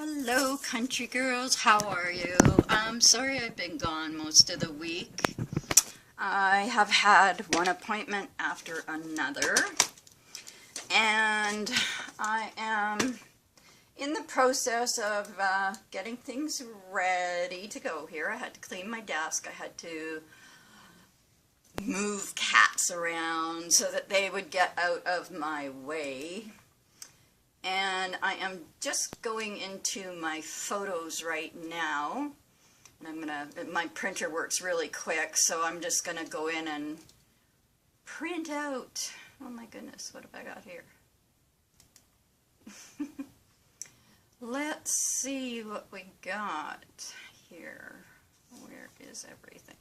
Hello, country girls. How are you? I'm sorry I've been gone most of the week. I have had one appointment after another, and I am in the process of getting things ready to go here. I had to clean my desk. I had to move cats around so that they would get out of my way. And I am just going into my photos right now, and my printer works really quick, so I'm just gonna go in and print out. Oh my goodness, what have I got here? Let's see what we got here. Where is everything?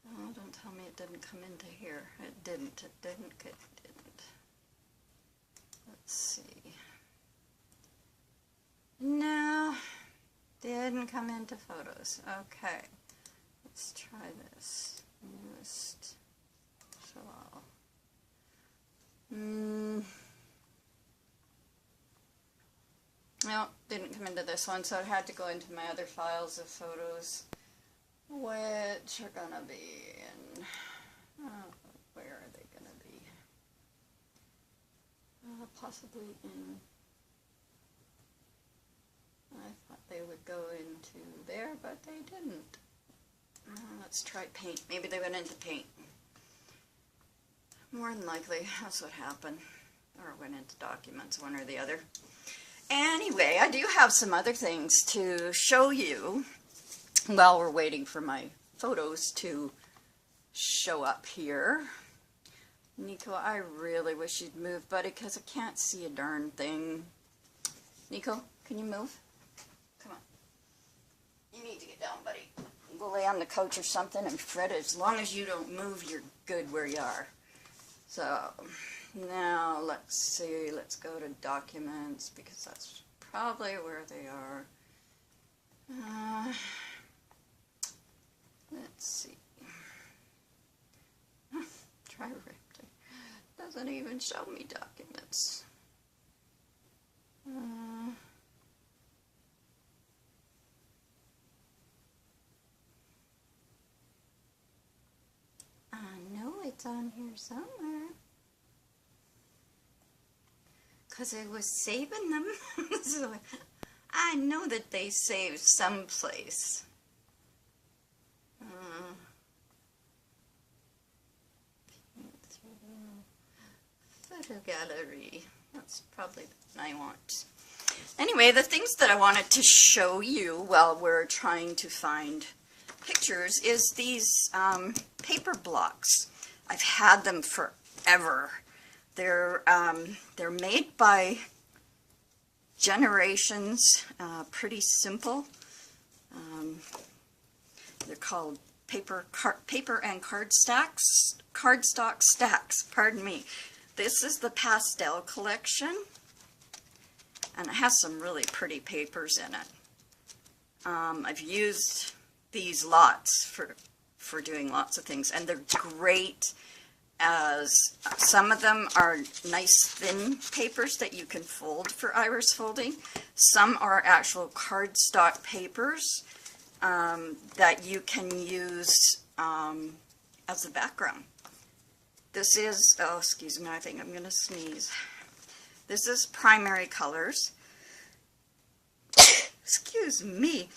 Oh, don't tell me it didn't come into here. It didn't. Let's see. No, didn't come into photos. Okay, let's try this. Newest show all. No, didn't come into this one, so I had to go into my other files of photos, which are gonna be in. Where are they gonna be? Possibly in. I thought they would go into there, but they didn't. Let's try paint. Maybe they went into paint. More than likely, that's what happened. Or went into documents, one or the other. Anyway, I do have some other things to show you while we're waiting for my photos to show up here. Nico, I really wish you'd move, buddy, because I can't see a darn thing. Nico, can you move? Come on. You need to get down, buddy. Go lay on the couch or something and fret. As long as you don't move, you're good where you are. So, now let's see. Let's go to documents, because that's probably where they are. Let's see. Try Raptor. Doesn't even show me documents. I know it's on here somewhere, because I was saving them. So I know that they saved someplace. Photo gallery. That's probably the one I want. Anyway, the things that I wanted to show you while we're trying to find pictures is these paper blocks. I've had them forever. They're made by Generations, pretty simple. They're called paper and cardstock stacks. Pardon me. This is the pastel collection, and it has some really pretty papers in it. I've used these lots for doing lots of things, and they're great as some of them are nice thin papers that you can fold for iris folding. Some are actual cardstock papers that you can use as a background. This is, oh excuse me, I think I'm going to sneeze. This is Primary Colors. Excuse me.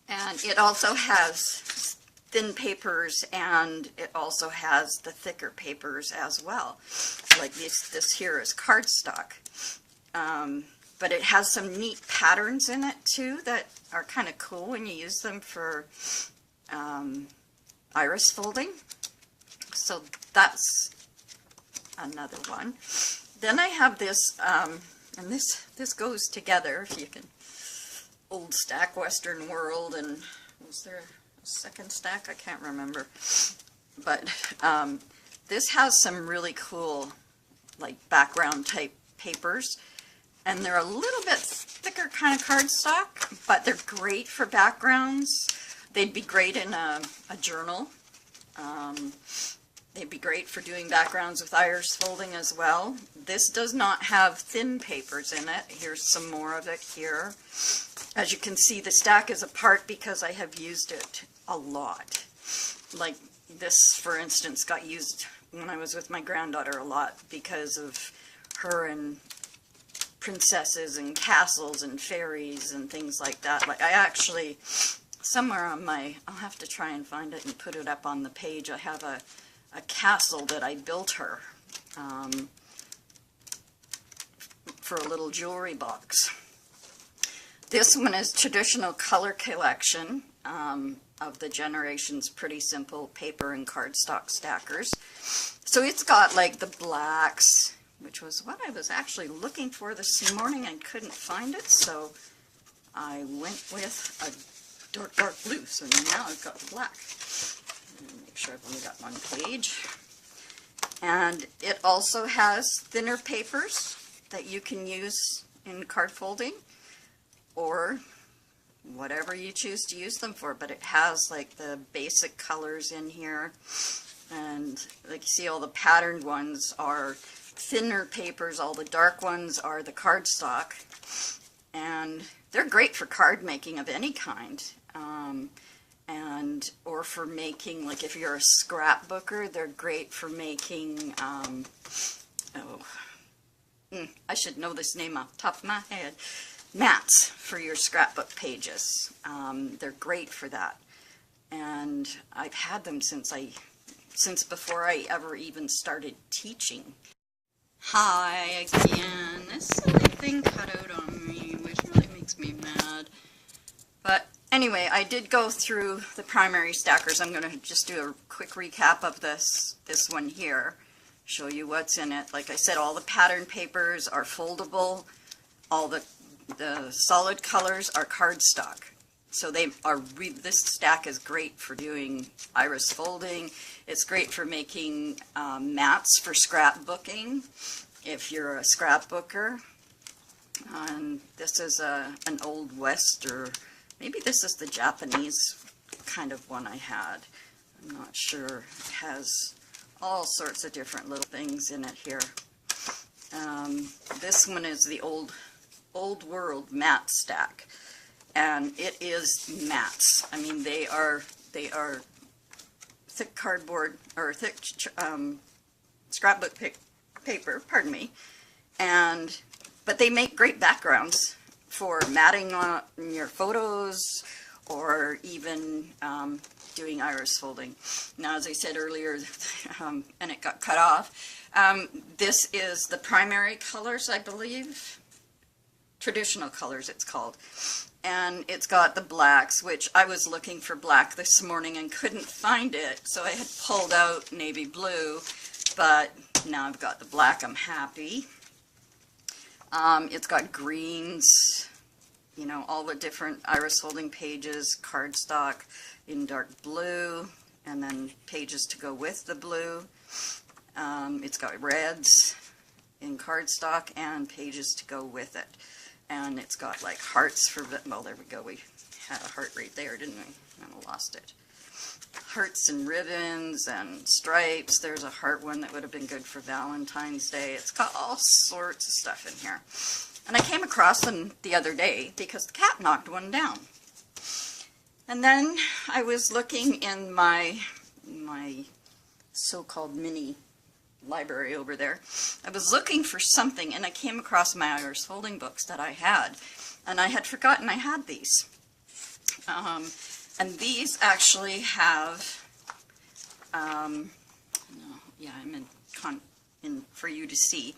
And it also has thin papers, and it also has the thicker papers as well. Like this here is cardstock. But it has some neat patterns in it too that are kind of cool when you use them for iris folding. So that's another one. Then I have this, and this goes together, if you can. Old stack, Western World, and was there a second stack? I can't remember. But this has some really cool, like, background type papers, and they're a little bit thicker kind of cardstock, but they're great for backgrounds. They'd be great in a journal. They'd be great for doing backgrounds with iris folding as well. This does not have thin papers in it. Here's some more of it here. As you can see, the stack is apart because I have used it a lot. Like this, for instance, got used when I was with my granddaughter a lot because of her and princesses and castles and fairies and things like that. Like I actually, somewhere on my, I'll have to try and find it and put it up on the page, I have a castle that I built her for a little jewelry box. This one is Traditional Color Collection of the Generations Pretty Simple Paper and Cardstock Stackers. So it's got like the blacks, which was what I was actually looking for this morning and couldn't find it, so I went with a dark blue, so now I've got the black. Make sure I've only got one page. And it also has thinner papers that you can use in card folding or whatever you choose to use them for, but it has like the basic colors in here, and like you see all the patterned ones are thinner papers, all the dark ones are the cardstock, and they're great for card making of any kind. Or for making, like if you're a scrapbooker, they're great for making, I should know this name off the top of my head, mats for your scrapbook pages. They're great for that. And I've had them since before I ever even started teaching. Hi again. This silly thing cut out on me, which really makes me mad. But anyway, I did go through the primary stackers. I'm going to just do a quick recap of this one here, show you what's in it. Like I said, all the pattern papers are foldable. All the solid colors are cardstock. So they are this stack is great for doing iris folding. It's great for making mats for scrapbooking if you're a scrapbooker. And this is an Old West, or maybe this is the Japanese kind of one I had. I'm not sure. It has all sorts of different little things in it here. This one is the Old World mat stack, and it is mats. I mean, they are thick cardboard, or thick scrapbook paper, pardon me, but they make great backgrounds for matting on your photos, or even doing iris folding. Now, as I said earlier, and it got cut off, this is the primary colors, I believe. Traditional colors, it's called. And it's got the blacks, which I was looking for black this morning and couldn't find it, so I had pulled out navy blue, but now I've got the black. I'm happy. It's got greens, you know, all the different iris folding pages, cardstock in dark blue, and then pages to go with the blue. It's got reds in cardstock and pages to go with it. And it's got like hearts for, well, there we go, we had a heart right there, didn't we? And I lost it. Hearts and ribbons and stripes. There's a heart one that would have been good for Valentine's Day. It's got all sorts of stuff in here. And I came across them the other day because the cat knocked one down. And then I was looking in my so-called mini library over there. I was looking for something, and I came across my iris folding books that I had, and I had forgotten I had these. And these actually have, yeah, I'm in for you to see.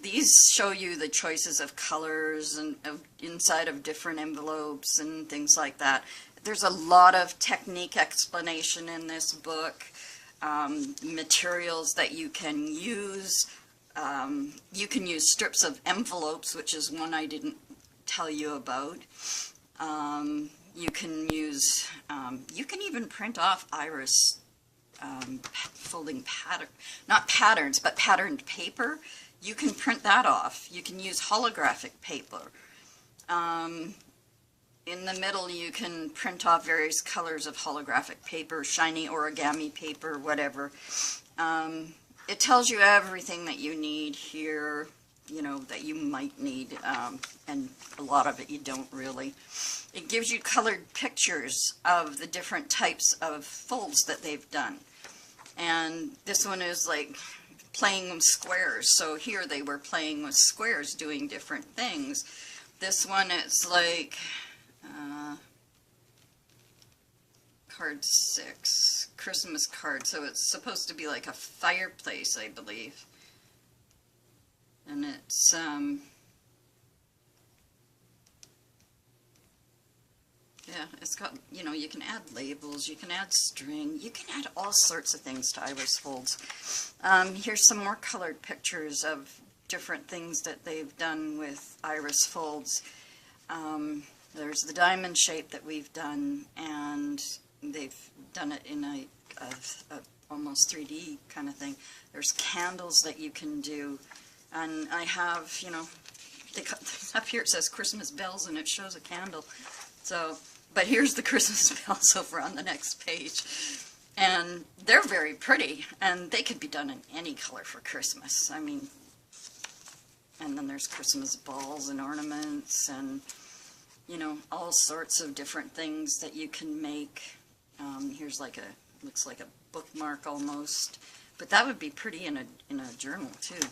These show you the choices of colors and inside of different envelopes and things like that. There's a lot of technique explanation in this book. Materials that you can use. You can use strips of envelopes, which is one I didn't tell you about. You can use, you can even print off iris folding pattern, not patterns, but patterned paper. You can print that off. You can use holographic paper. In the middle, you can print off various colors of holographic paper, shiny origami paper, whatever. It tells you everything that you need here, you know, that you might need, and a lot of it you don't really. It gives you colored pictures of the different types of folds that they've done. And this one is like playing with squares. So here they were playing with squares, doing different things. This one, it's like card 6, Christmas card. So it's supposed to be like a fireplace, I believe. And it's yeah, it's got, you know, you can add labels, you can add string, you can add all sorts of things to Iris Folds. Here's some more colored pictures of different things that they've done with Iris Folds. There's the diamond shape that we've done, and they've done it in a almost 3D kind of thing. There's candles that you can do, and I have, you know, up here it says Christmas bells, and it shows a candle. So, but here's the Christmas bells over on the next page. And they're very pretty, and they could be done in any color for Christmas. I mean, and then there's Christmas balls and ornaments and, you know, all sorts of different things that you can make. Here's like a, looks like a bookmark almost, but that would be pretty in a journal too.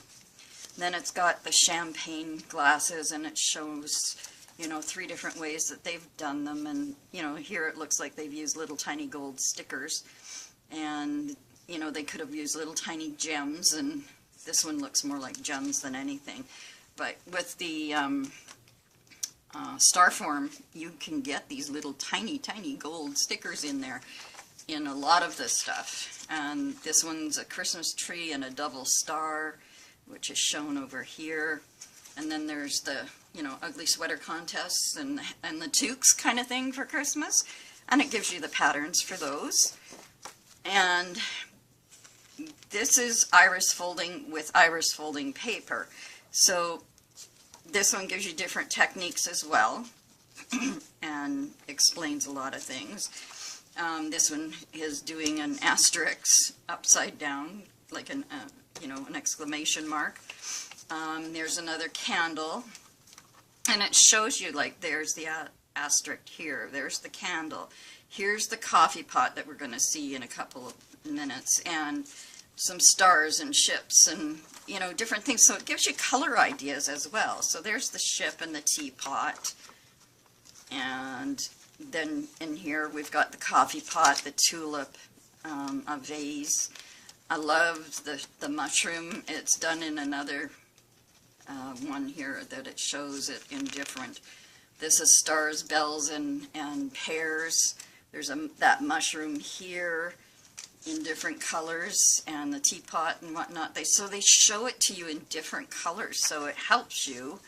Then it's got the champagne glasses, and it shows, you know, 3 different ways that they've done them. And, you know, here it looks like they've used little tiny gold stickers, and, you know, they could have used little tiny gems, and this one looks more like gems than anything. But with the star form, you can get these little tiny gold stickers in there in a lot of this stuff. And this one's a Christmas tree and a double star, which is shown over here. And then there's the, you know, ugly sweater contests and the toques kind of thing for Christmas. And it gives you the patterns for those. And this is Iris folding with Iris folding paper. So this one gives you different techniques as well and explains a lot of things. This one is doing an asterisk upside down, like an, you know, an exclamation mark. There's another candle, and it shows you, like, there's the asterisk here, there's the candle, here's the coffee pot that we're going to see in a couple of minutes, and some stars and ships and, you know, different things. So it gives you color ideas as well. So there's the ship and the teapot, and then in here we've got the coffee pot, the tulip, a vase. I love the mushroom. It's done in another one here that it shows it in different. This is stars, bells, and pears. There's that mushroom here in different colors, and the teapot and whatnot. So they show it to you in different colors, so it helps you.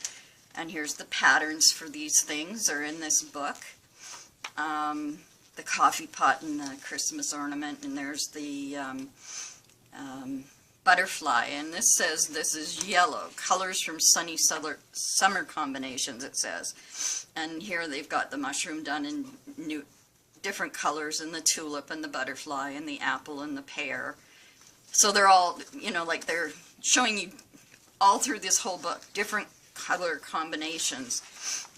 And here's the patterns for these things are in this book. The coffee pot and the Christmas ornament, and there's the butterfly, and this says this is yellow, colors from sunny summer combinations, it says. And here they've got the mushroom done in different colors, and the tulip and the butterfly and the apple and the pear. So they're all, you know, like they're showing you all through this whole book different color combinations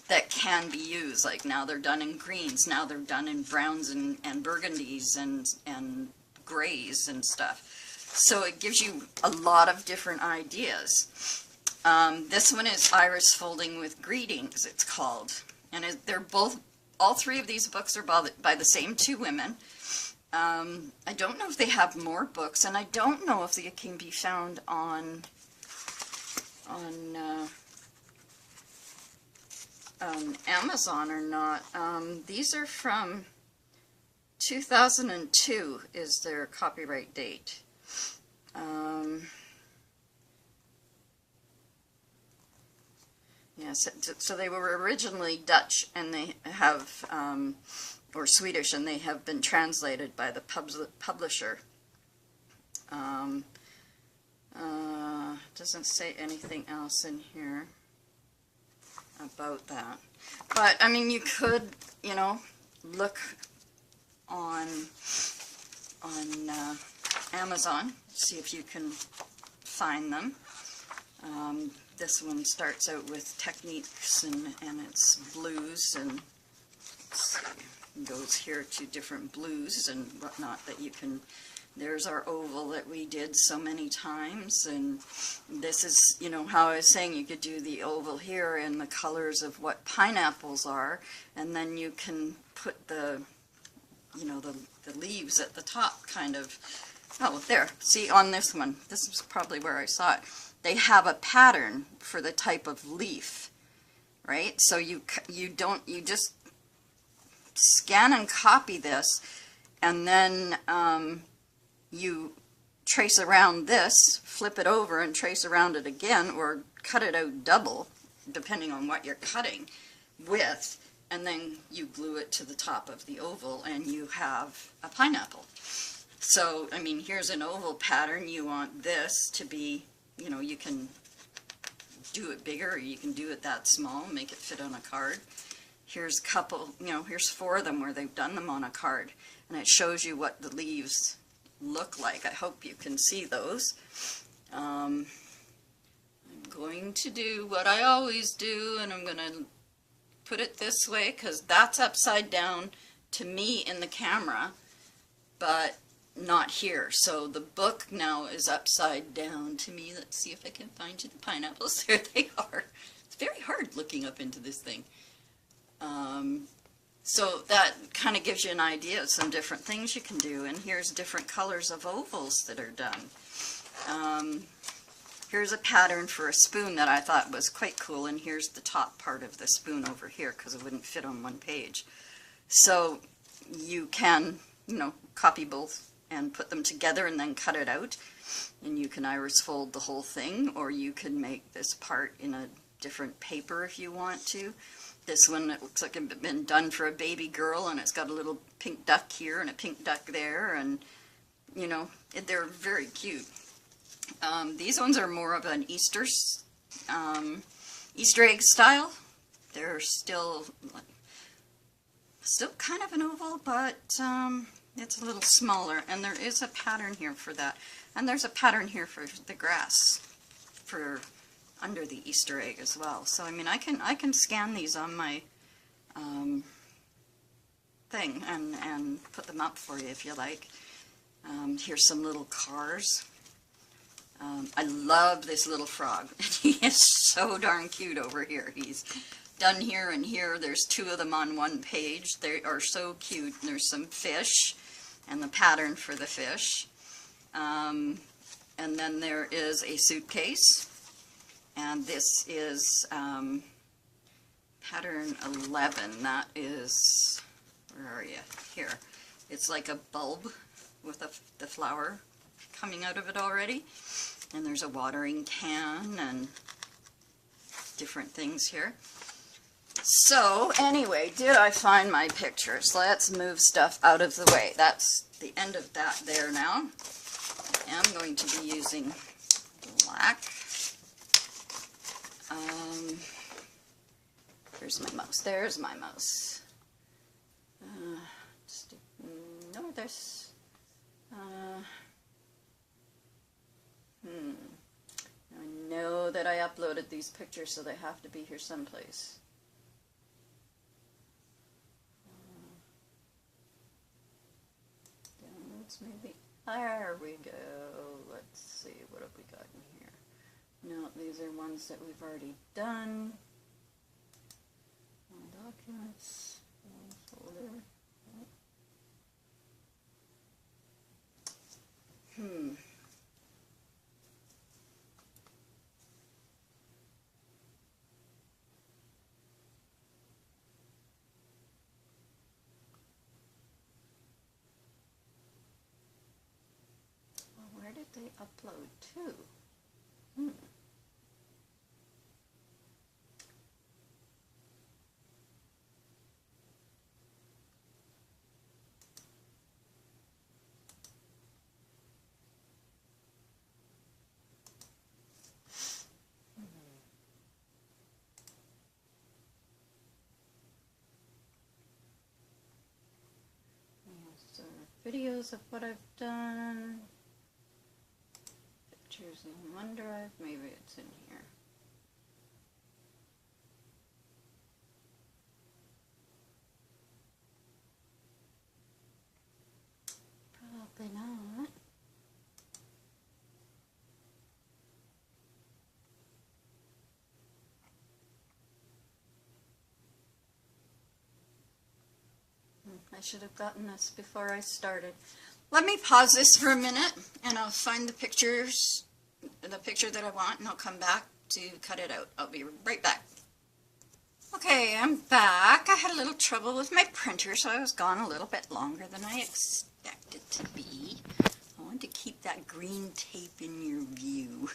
that can be used. Like now they're done in greens, now they're done in browns and burgundies and grays and stuff. So it gives you a lot of different ideas. This one is Iris Folding with Greetings, it's called. And they're both, all 3 of these books are by the same 2 women. I don't know if they have more books, and I don't know if they can be found on Amazon or not. These are from 2002 is their copyright date. Yes, so they were originally Dutch, and they have, or Swedish, and they have been translated by the publisher. Doesn't say anything else in here about that. But, I mean, you could, you know, look on Amazon. See if you can find them. This one starts out with techniques and it's blues, and let's see, goes here to different blues and whatnot that you can. There's our oval that we did so many times, and this is, you know, how I was saying you could do the oval here in the colors of what pineapples are, and then you can put the, you know, the leaves at the top kind of. Oh, there, see on this one, this is probably where I saw it. They have a pattern for the type of leaf, right? So you just scan and copy this, and then you trace around this, flip it over and trace around it again, or cut it out double, depending on what you're cutting with, and then you glue it to the top of the oval and you have a pineapple. So, I mean, here's an oval pattern. You want this to be, you know, you can do it bigger or you can do it that small, make it fit on a card. Here's a couple, you know, here's 4 of them where they've done them on a card, and it shows you what the leaves look like. I hope you can see those. I'm going to do what I always do, and I'm going to put it this way because that's upside down to me in the camera, but not here. So the book now is upside down to me. Let's see if I can find you the pineapples. There they are. It's very hard looking up into this thing. So that kind of gives you an idea of some different things you can do. And here's different colors of ovals that are done. Here's a pattern for a spoon that I thought was quite cool, and here's the top part of the spoon over here because it wouldn't fit on one page. So you can, you know, copy both and put them together and then cut it out, and you can iris fold the whole thing, or you can make this part in a different paper if you want to. This one, it looks like it's been done for a baby girl, and it's got a little pink duck here and a pink duck there, and you know, they're very cute. These ones are more of an Easter egg style. They're still kind of an oval, but it's a little smaller, and there is a pattern here for that, and there's a pattern here for the grass for under the Easter egg as well. So I mean, I can scan these on my thing and put them up for you if you like. Here's some little cars. I love this little frog. He is so darn cute over here. He's done here and here. There's 2 of them on one page. They are so cute. There's some fish and the pattern for the fish. And then there is a suitcase. And this is pattern 11. That is, where are you? Here. It's like a bulb with the flower coming out of it already. And there's a watering can and different things here. So anyway, did I find my pictures? Let's move stuff out of the way. That's the end of that there now. I'm going to be using black. There's my mouse. There's my mouse. No, there's... I know that I uploaded these pictures, so they have to be here someplace. Downloads maybe. There we go. Let's see, what have we got in here? No, these are ones that we've already done. Documents, folder. Well, where did they upload to? Videos of what I've done. pictures in OneDrive. Maybe it's in here. Probably not. I should have gotten this before I started. Let me pause this for a minute and I'll find the picture that I want, and I'll come back to cut it out. I'll be right back. Okay, I'm back. I had a little trouble with my printer, so I was gone a little bit longer than I expected to be. I want to keep that green tape in your view,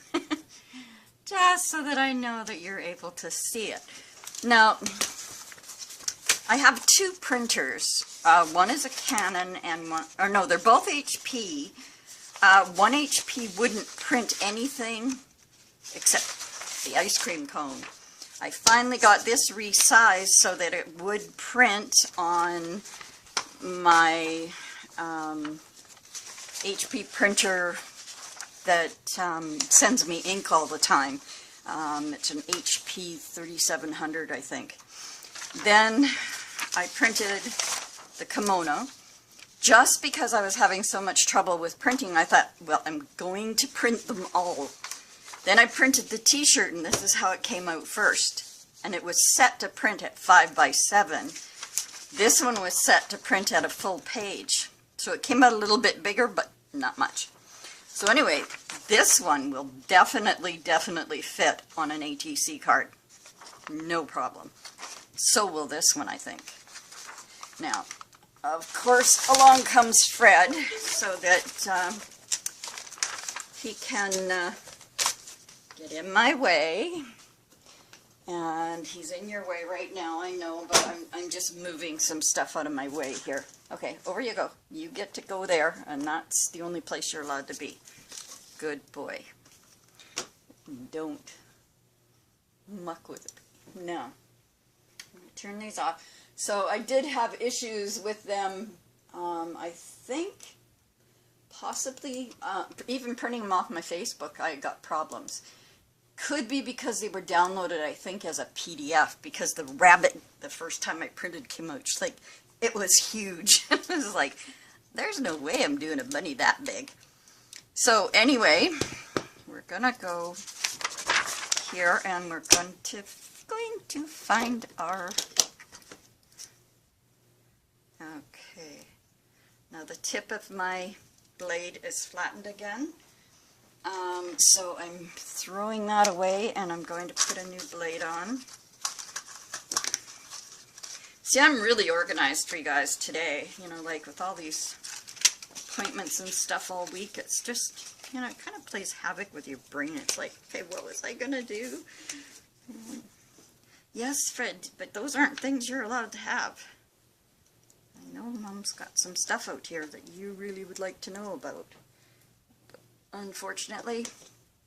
just so that I know that you're able to see it. Now, I have two printers. One is a Canon and one, or no, they're both HP. One HP wouldn't print anything except the ice cream cone. I finally got this resized so that it would print on my HP printer that sends me ink all the time. It's an HP 3700, I think. Then I printed the kimono. Just because I was having so much trouble with printing, I thought, well, I'm going to print them all. Then I printed the t-shirt, and this is how it came out first. And it was set to print at 5x7. This one was set to print at a full page. So it came out a little bit bigger, but not much. So anyway, this one will definitely fit on an ATC card. No problem. So will this one, I think. Now, of course, along comes Fred, so that he can get in my way. And he's in your way right now, I know, but I'm just moving some stuff out of my way here. Okay, over you go. You get to go there, and that's the only place you're allowed to be. Good boy. Don't muck with it. Now, I'm going to turn these off. So I did have issues with them, I think, possibly, even printing them off my Facebook, I got problems. Could be because they were downloaded, I think, as a PDF, because the rabbit, the first time I printed, came out, just like, it was huge. It was like, there's no way I'm doing a bunny that big. So anyway, we're gonna go here, and we're going to find our... Okay, now the tip of my blade is flattened again, so I'm throwing that away and I'm going to put a new blade on. See, I'm really organized for you guys today, you know, like with all these appointments and stuff all week. It's just, you know, it kind of plays havoc with your brain. It's like, okay, what was I gonna do? Yes, Fred, but those aren't things you're allowed to have. I know Mom's got some stuff out here that you really would like to know about. But unfortunately,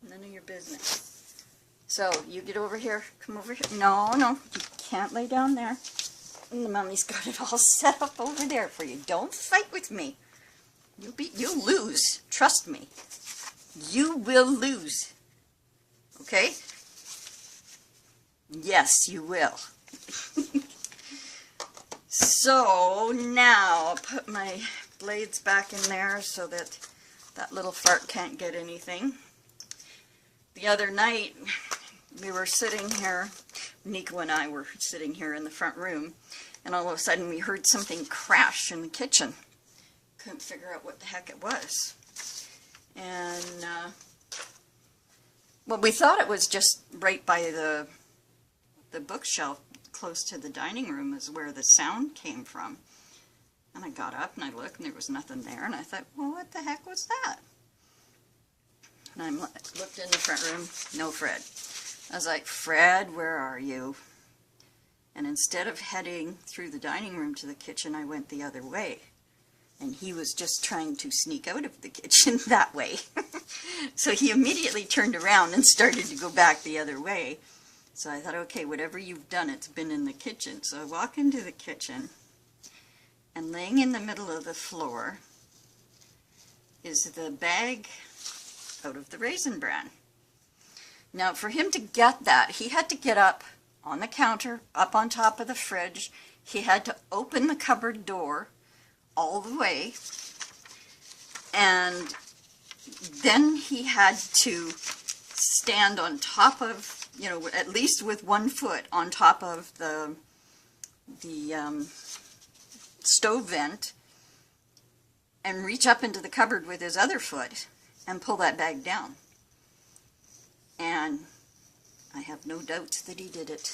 none of your business. So, you get over here. Come over here. No, you can't lay down there. And the Mommy's got it all set up over there for you. Don't fight with me. You'll lose. Trust me. You will lose. Okay? Yes, you will. So now I'll put my blades back in there so that that little fart can't get anything. The other night we were sitting here, Nico and I were sitting here in the front room, and all of a sudden we heard something crash in the kitchen. Couldn't figure out what the heck it was. And well, we thought it was just right by the bookshelf close to the dining room is where the sound came from. And I got up and I looked and there was nothing there, and I thought, well, what the heck was that? And I looked in the front room, no Fred. I was like, Fred, where are you? And instead of heading through the dining room to the kitchen, I went the other way. And he was just trying to sneak out of the kitchen that way. So he immediately turned around and started to go back the other way. So I thought, okay, whatever you've done, it's been in the kitchen. So I walk into the kitchen, and laying in the middle of the floor is the bag out of the Raisin Bran. Now, for him to get that, he had to get up on the counter, up on top of the fridge. He had to open the cupboard door all the way, and then he had to stand on top of, you know, at least with one foot on top of the stove vent, and reach up into the cupboard with his other foot and pull that bag down. And I have no doubts that he did it.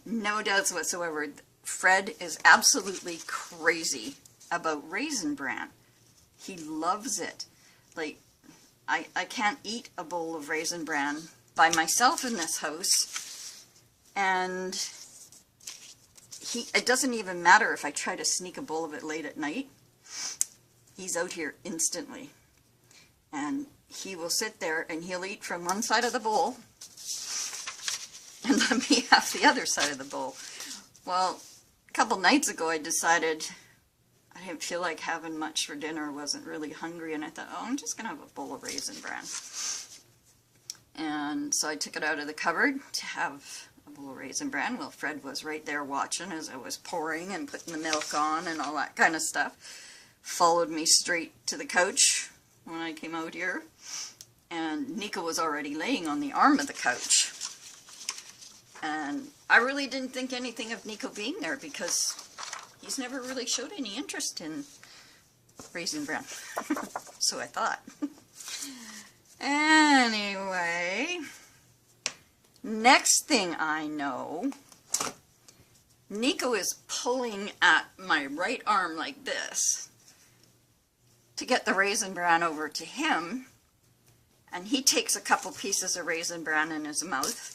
No doubts whatsoever. Fred is absolutely crazy about Raisin Bran. He loves it. Like, I can't eat a bowl of Raisin Bran by myself in this house, and it doesn't even matter if I try to sneak a bowl of it late at night. He's out here instantly, and he will sit there and he'll eat from one side of the bowl and let me have the other side of the bowl. Well, a couple nights ago I decided I didn't feel like having much for dinner, wasn't really hungry, and I thought, oh, I'm just going to have a bowl of Raisin Bran. And so I took it out of the cupboard to have a bowl of Raisin Bran. Well, Fred was right there watching as I was pouring and putting the milk on and all that kind of stuff. Followed me straight to the couch when I came out here. And Nico was already laying on the arm of the couch. And I really didn't think anything of Nico being there because he's never really showed any interest in Raisin Bran. So I thought. Anyway, next thing I know, Nico is pulling at my right arm like this to get the Raisin Bran over to him, and he takes a couple pieces of Raisin Bran in his mouth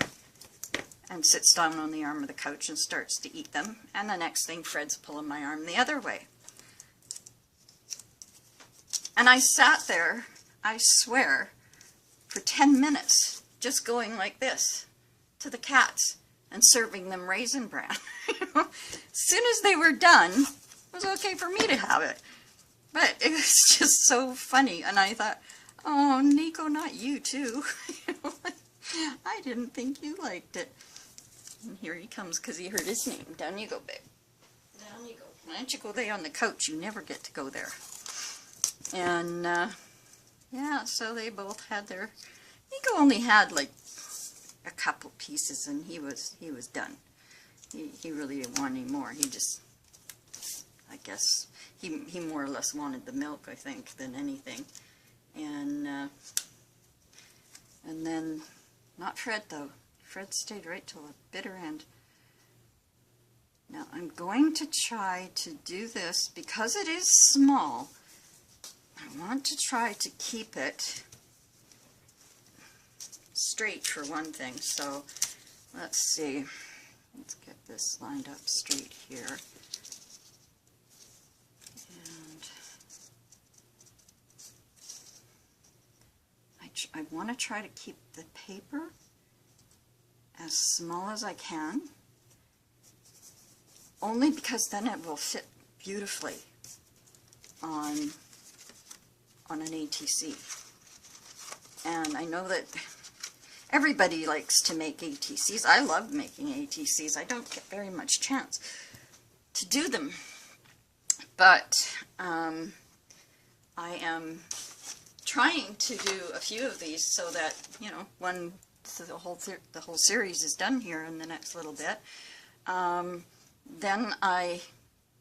and sits down on the arm of the couch and starts to eat them, and the next thing Fred's pulling my arm the other way. And I sat there, I swear, for 10 minutes just going like this to the cats and serving them Raisin Bran. As soon as they were done, it was okay for me to have it. But it was just so funny, and I thought, oh, Nico, not you too. I didn't think you liked it. And here he comes because he heard his name. Down you go, babe. Down you go. Why don't you go there on the couch? You never get to go there. And, yeah, so they both had their... Nico only had like a couple pieces, and he was done. He really didn't want any more. He just, I guess, he more or less wanted the milk, I think, than anything. And then, not Fred though. Fred stayed right till the bitter end. Now I'm going to try to do this because it is small. I want to try to keep it straight for one thing. So let's see. Let's get this lined up straight here. And I want to try to keep the paper as small as I can, only because then it will fit beautifully on an ATC. And I know that everybody likes to make ATCs. I love making ATCs. I don't get very much chance to do them. But I am trying to do a few of these so that, you know, when the whole series is done here in the next little bit, then I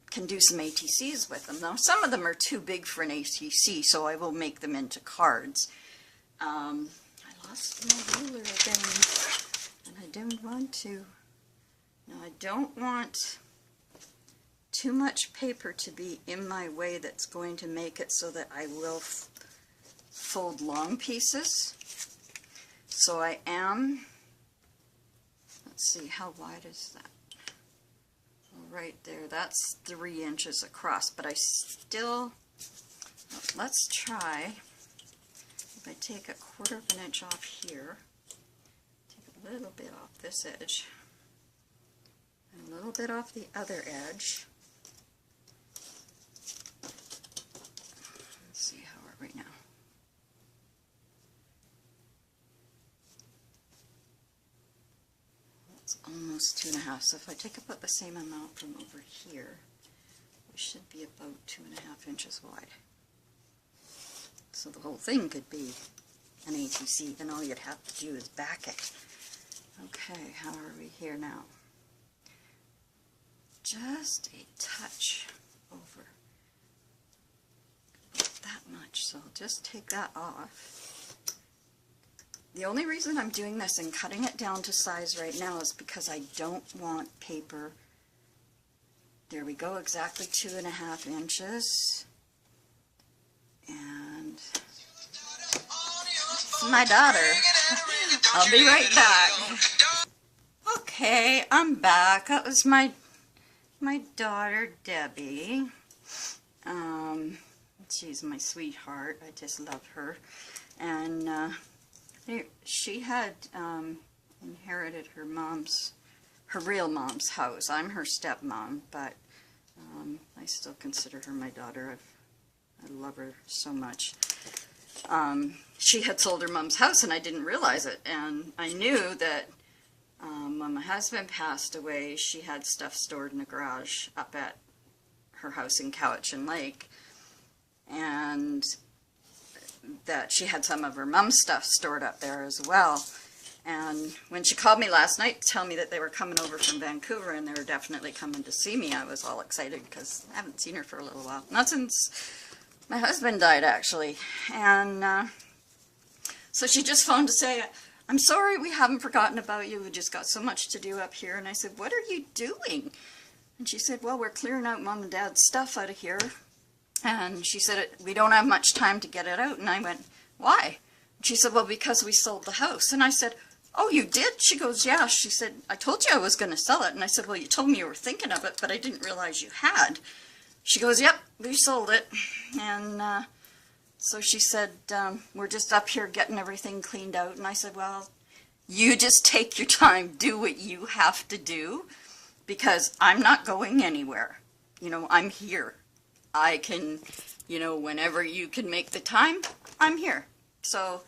can do some ATCs with them. Now, some of them are too big for an ATC, so I will make them into cards. I lost my ruler again, and I don't want to. Now, I don't want too much paper to be in my way that's going to make it so that I will fold long pieces. So I am, let's see, how wide is that? Right there, that's 3 inches across, but I still, let's try, if I take 1/4 of an inch off here, take a little bit off this edge, and a little bit off the other edge. Let's see how we're right now. almost 2.5. So if I take about the same amount from over here, it should be about 2.5 inches wide. So the whole thing could be an ATC, then all you'd have to do is back it. Okay, how are we here now? Just a touch over. That much, so I'll just take that off. The only reason I'm doing this and cutting it down to size right now is because I don't want paper. There we go, exactly 2.5 inches. And it's my daughter. I'll be right back. Okay, I'm back. That was my daughter, Debbie. She's my sweetheart. I just love her. And she had inherited her real mom's house. I'm her stepmom, but I still consider her my daughter. I love her so much. She had sold her mom's house and I didn't realize it. And I knew that when my husband passed away, she had stuff stored in the garage up at her house in Cowichan Lake. And that she had some of her mom's stuff stored up there as well. And when she called me last night to tell me that they were coming over from Vancouver and they were definitely coming to see me, I was all excited because I haven't seen her for a little while. Not since my husband died, actually. And so she just phoned to say, I'm sorry, we haven't forgotten about you. We just got so much to do up here. And I said, what are you doing? And she said, well, we're clearing out Mom and Dad's stuff out of here. And she said, we don't have much time to get it out. And I went, why? She said, well, because we sold the house. And I said, oh, you did? She goes, yeah. She said, I told you I was going to sell it. And I said, well, you told me you were thinking of it, but I didn't realize you had. She goes, yep, we sold it. And so she said, we're just up here getting everything cleaned out. And I said, well, you just take your time, do what you have to do, because I'm not going anywhere. You know, I'm here. I can, you know, whenever you can make the time, I'm here. So,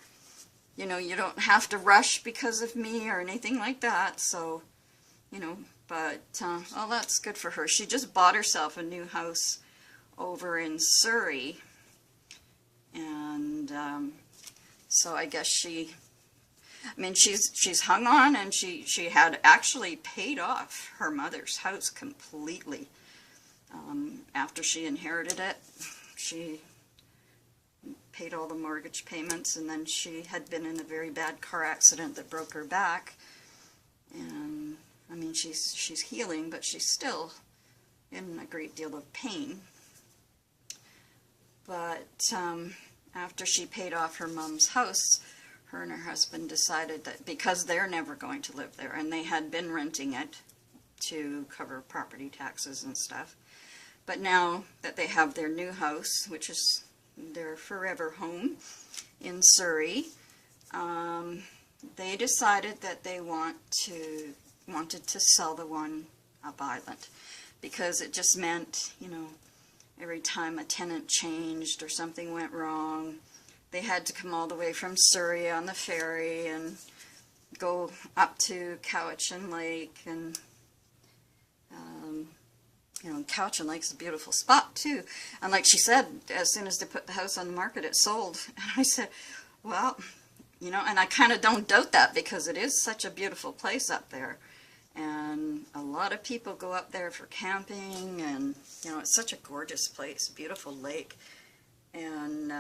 you know, you don't have to rush because of me or anything like that. So, you know, but, well, that's good for her. She just bought herself a new house over in Surrey. And so I guess she's hung on, and she had actually paid off her mother's house completely. After she inherited it, she paid all the mortgage payments, and then she had been in a very bad car accident that broke her back. And I mean, she's healing, but she's still in a great deal of pain. But after she paid off her mom's house, her and her husband decided that because they're never going to live there, and they had been renting it to cover property taxes and stuff, but now that they have their new house, which is their forever home in Surrey, they decided that they wanted to sell the one up island, because it just meant, you know, every time a tenant changed or something went wrong, they had to come all the way from Surrey on the ferry and go up to Cowichan Lake. And you know, Cowichan Lake's a beautiful spot too. And like she said, as soon as they put the house on the market, it sold. And I said, well, you know, and I kind of don't doubt that, because it is such a beautiful place up there. And a lot of people go up there for camping, and, you know, it's such a gorgeous place, beautiful lake. And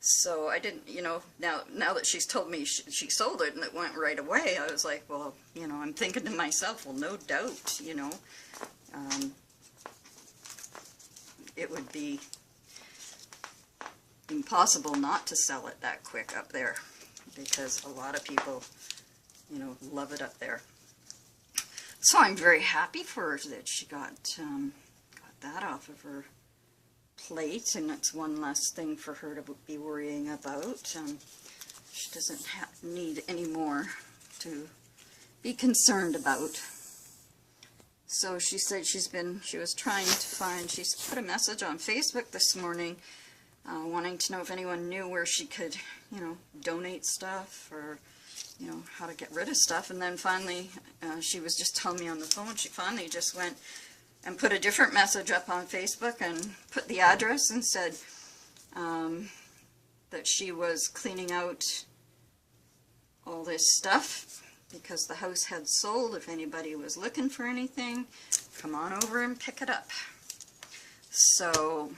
so I didn't, you know, now that she's told me she sold it and it went right away, I was like, well, you know, I'm thinking to myself, well, no doubt, you know, it would be impossible not to sell it that quick up there, because a lot of people, you know, love it up there. So I'm very happy for her that she got that off of her plate, and it's one less thing for her to be worrying about. She doesn't need any more to be concerned about. So she said she was trying to find, she's put a message on Facebook this morning wanting to know if anyone knew where she could, you know, donate stuff, or you know, how to get rid of stuff. And then finally, she was just telling me on the phone, she finally just went and put a different message up on Facebook and put the address and said that she was cleaning out all this stuff because the house had sold. If anybody was looking for anything, come on over and pick it up. So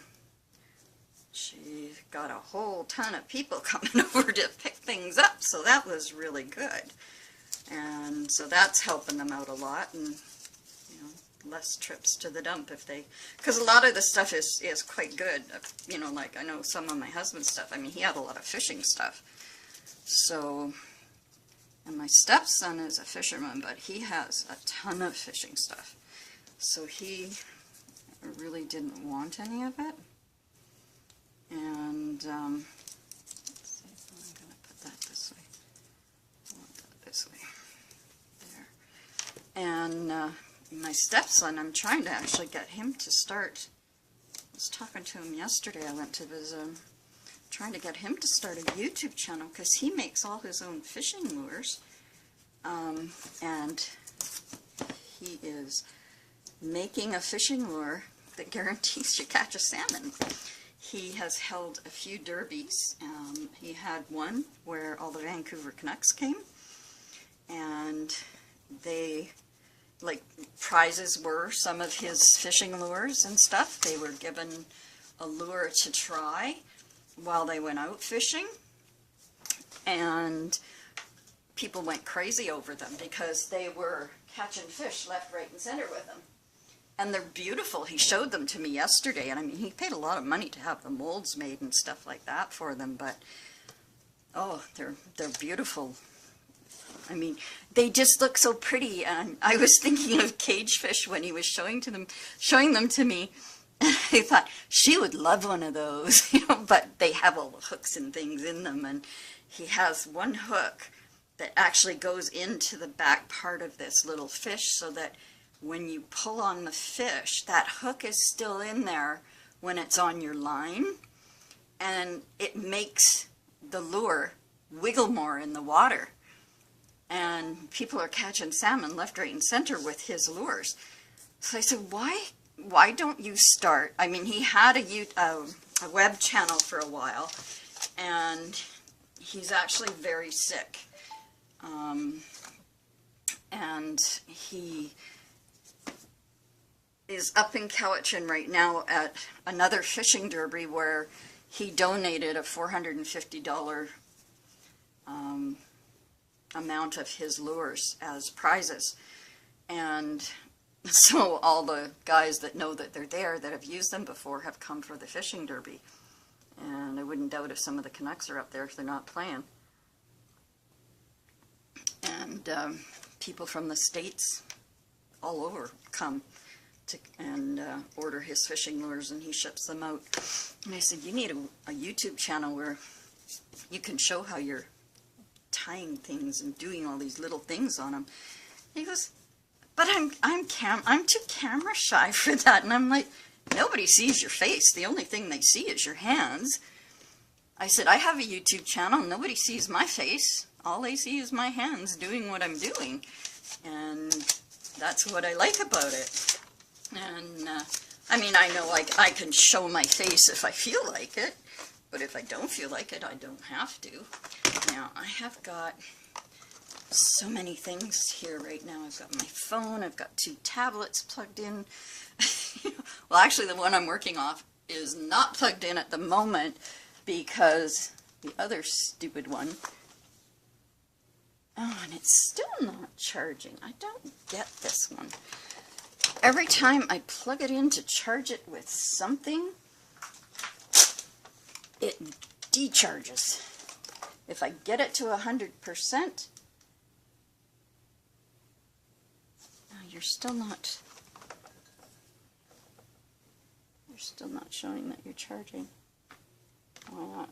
she got a whole ton of people coming over to pick things up, so that was really good. And so that's helping them out a lot, and you know, less trips to the dump if they, because a lot of the stuff is quite good. You know, like I know some of my husband's stuff, I mean, he had a lot of fishing stuff. So, and my stepson is a fisherman, but he has a ton of fishing stuff. So he really didn't want any of it. And, let's see, I'm going to put that this way. I want that this way. There. And my stepson, I'm trying to actually get him to start. I was talking to him yesterday. I went to visit him. Trying to get him to start a YouTube channel because he makes all his own fishing lures. And he is making a fishing lure that guarantees you catch a salmon. He has held a few derbies. He had one where all the Vancouver Canucks came, and they, like, prizes were some of his fishing lures and stuff. They were given a lure to try while they went out fishing, and people went crazy over them because they were catching fish left, right, and center with them. And they're beautiful. He showed them to me yesterday, and I mean, he paid a lot of money to have the molds made and stuff like that for them, but oh, they're beautiful. I mean, they just look so pretty, and I was thinking of cage fish when he was showing them to me. I thought she would love one of those, you know, but they have all the hooks and things in them, and he has one hook that actually goes into the back part of this little fish so that when you pull on the fish, that hook is still in there when it's on your line, and it makes the lure wiggle more in the water. And people are catching salmon left, right, and center with his lures. So I said, why don't you start? I mean, he had a web channel for a while, and he's actually very sick. And he is up in Cowichan right now at another fishing derby where he donated a $450 amount of his lures as prizes. And so all the guys that know that they're there, that have used them before, have come for the fishing derby. And I wouldn't doubt if some of the Canucks are up there if they're not playing. And people from the States all over come to and order his fishing lures, and he ships them out. And I said, you need a YouTube channel where you can show how you're tying things and doing all these little things on them. He goes, but I'm too camera shy for that. And I'm like, nobody sees your face. The only thing they see is your hands. I said, I have a YouTube channel. Nobody sees my face. All they see is my hands doing what I'm doing. And that's what I like about it. And, I mean, I know I can show my face if I feel like it. But if I don't feel like it, I don't have to. Now, I have got so many things here right now. I've got my phone. I've got 2 tablets plugged in. Well, actually, the one I'm working off is not plugged in at the moment because the other stupid one... Oh, and it's still not charging. I don't get this one. Every time I plug it in to charge it with something, it decharges. If I get it to 100%, you're still not showing that you're charging. Why not?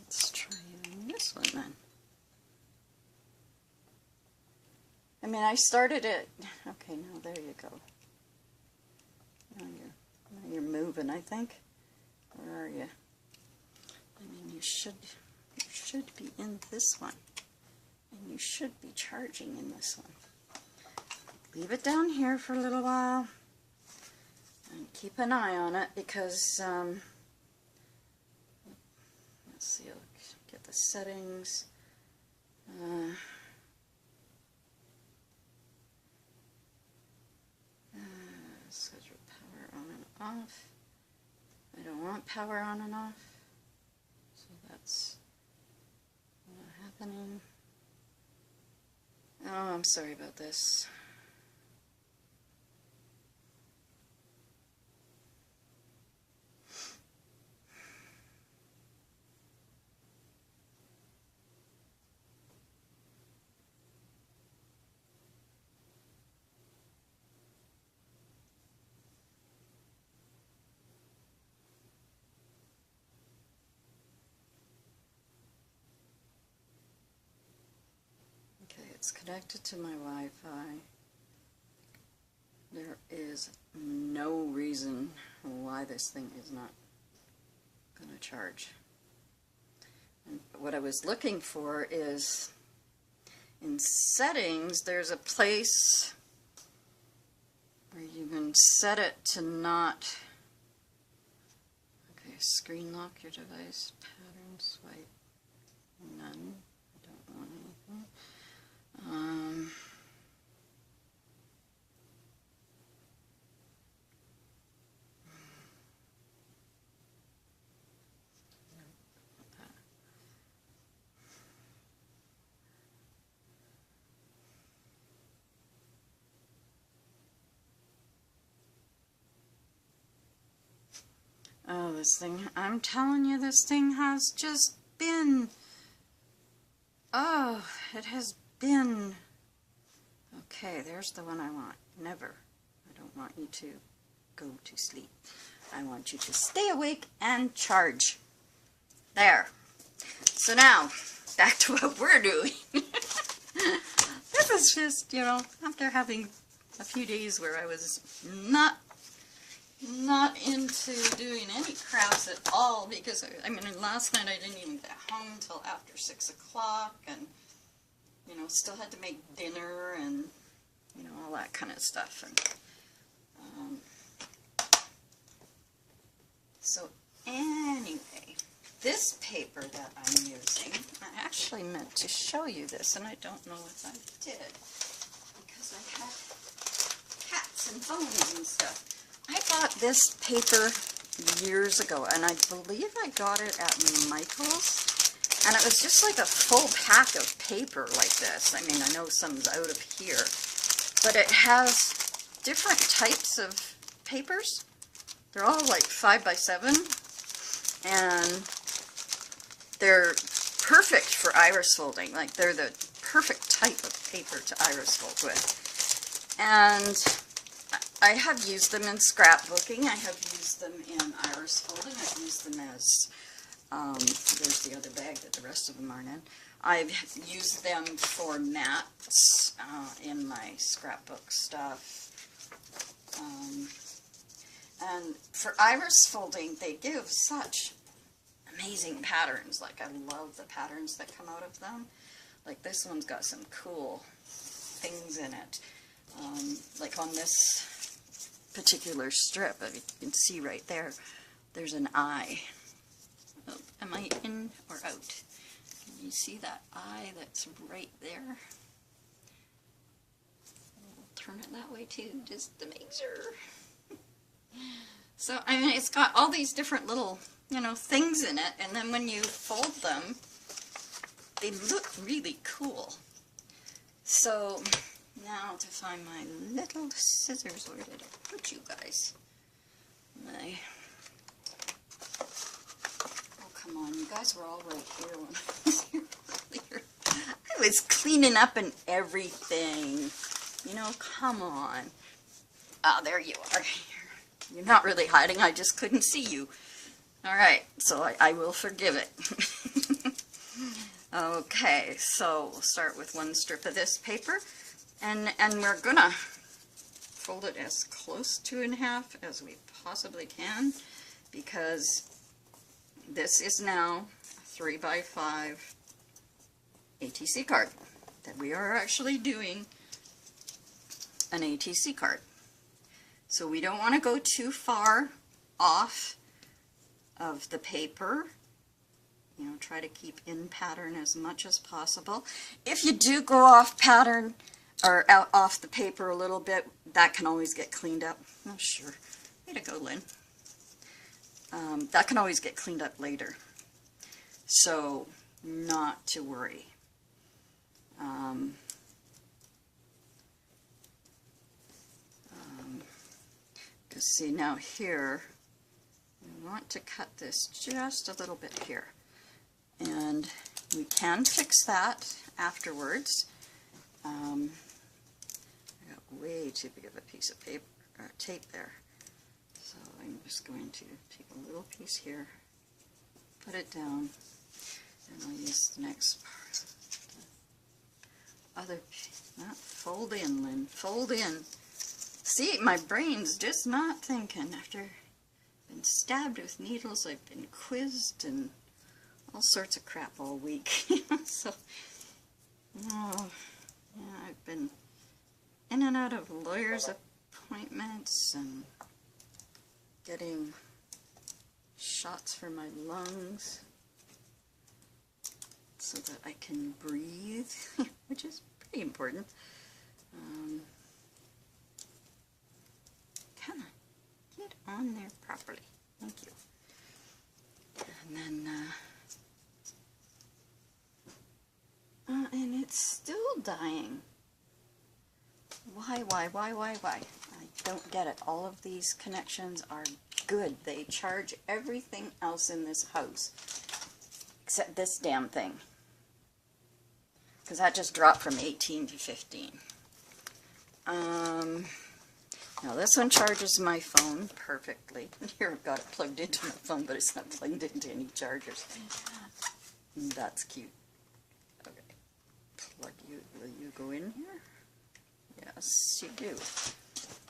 Let's try this one then. I mean, I started it. Okay, now there you go. Now you're moving, I think. Or you? I mean, you should be in this one, and you should be charging in this one. Leave it down here for a little while, and keep an eye on it, because, let's see, I'll get the settings. Schedule power on and off. I don't want power on and off, so that's not happening. Oh, I'm sorry about this. It's connected to my Wi-Fi. There is no reason why this thing is not going to charge. And what I was looking for is, in settings, there's a place where you can set it to not, okay, screen lock your device, pattern swipe, none, I don't want anything. Oh, this thing, I'm telling you, this thing has just been, oh, it has been, okay, there's the one I want. Never. I don't want you to go to sleep. I want you to stay awake and charge. There. So now, back to what we're doing. This is just, you know, after having a few days where I was not into doing any crafts at all, because, I mean, last night I didn't even get home until after 6 o'clock, and, you know, still had to make dinner, and, you know, all that kind of stuff. And, so, anyway, this paper that I'm using, I actually meant to show you this, and I don't know if I did, because I had cats and bones and stuff. I bought this paper years ago, and I believe I got it at Michael's, and it was just like a full pack of paper like this. I mean, I know some's out of here, but it has different types of papers. They're all like 5x7, and they're perfect for iris folding. Like, they're the perfect type of paper to iris fold with. And I have used them in scrapbooking. I have used them in iris folding. I've used them as, there's the other bag that the rest of them aren't in. I've used them for mats in my scrapbook stuff. And for iris folding, they give such amazing patterns. Like, I love the patterns that come out of them. Like, this one's got some cool things in it. Like on this particular strip, you can see right there, there's an eye. Oh, am I in or out? Can you see that eye that's right there? We'll turn it that way too, just to make sure. So, I mean, it's got all these different little, you know, things in it, and then when you fold them, they look really cool. So, now to find my little scissors. Where did I put you guys? Oh, come on, you guys were all right here when I was here earlier. I was cleaning up and everything. You know, come on. Oh, there you are. You're not really hiding, I just couldn't see you. Alright, so I will forgive it. Okay, so we'll start with one strip of this paper. And we're gonna fold it as close to in half as we possibly can, because this is now a 3x5 ATC card that we are actually doing an ATC card. So we don't want to go too far off of the paper. You know, try to keep in pattern as much as possible. If you do go off pattern or out off the paper a little bit, that can always get cleaned up. Oh, sure. Way to go, Lynn. That can always get cleaned up later. So, not to worry. Just see now here, we want to cut this just a little bit here. And we can fix that afterwards. I got way too big of a piece of paper, tape there. So I'm just going to take a little piece here, put it down, and I'll use the next part. Other piece, fold in, Lynn, fold in. See, my brain's just not thinking. After been stabbed with needles, I've been quizzed and all sorts of crap all week. So, oh, yeah, I've been in and out of lawyers' appointments and getting shots for my lungs so that I can breathe, which is pretty important. Come on, get on there properly. Thank you. And then, and it's still dying. Why? I don't get it. All of these connections are good. They charge everything else in this house, except this damn thing. Because that just dropped from 18 to 15. Now this one charges my phone perfectly. Here I've got it plugged into my phone, but it's not plugged into any chargers. That's cute. Okay. Plug you. Will you go in here? Yes, you do.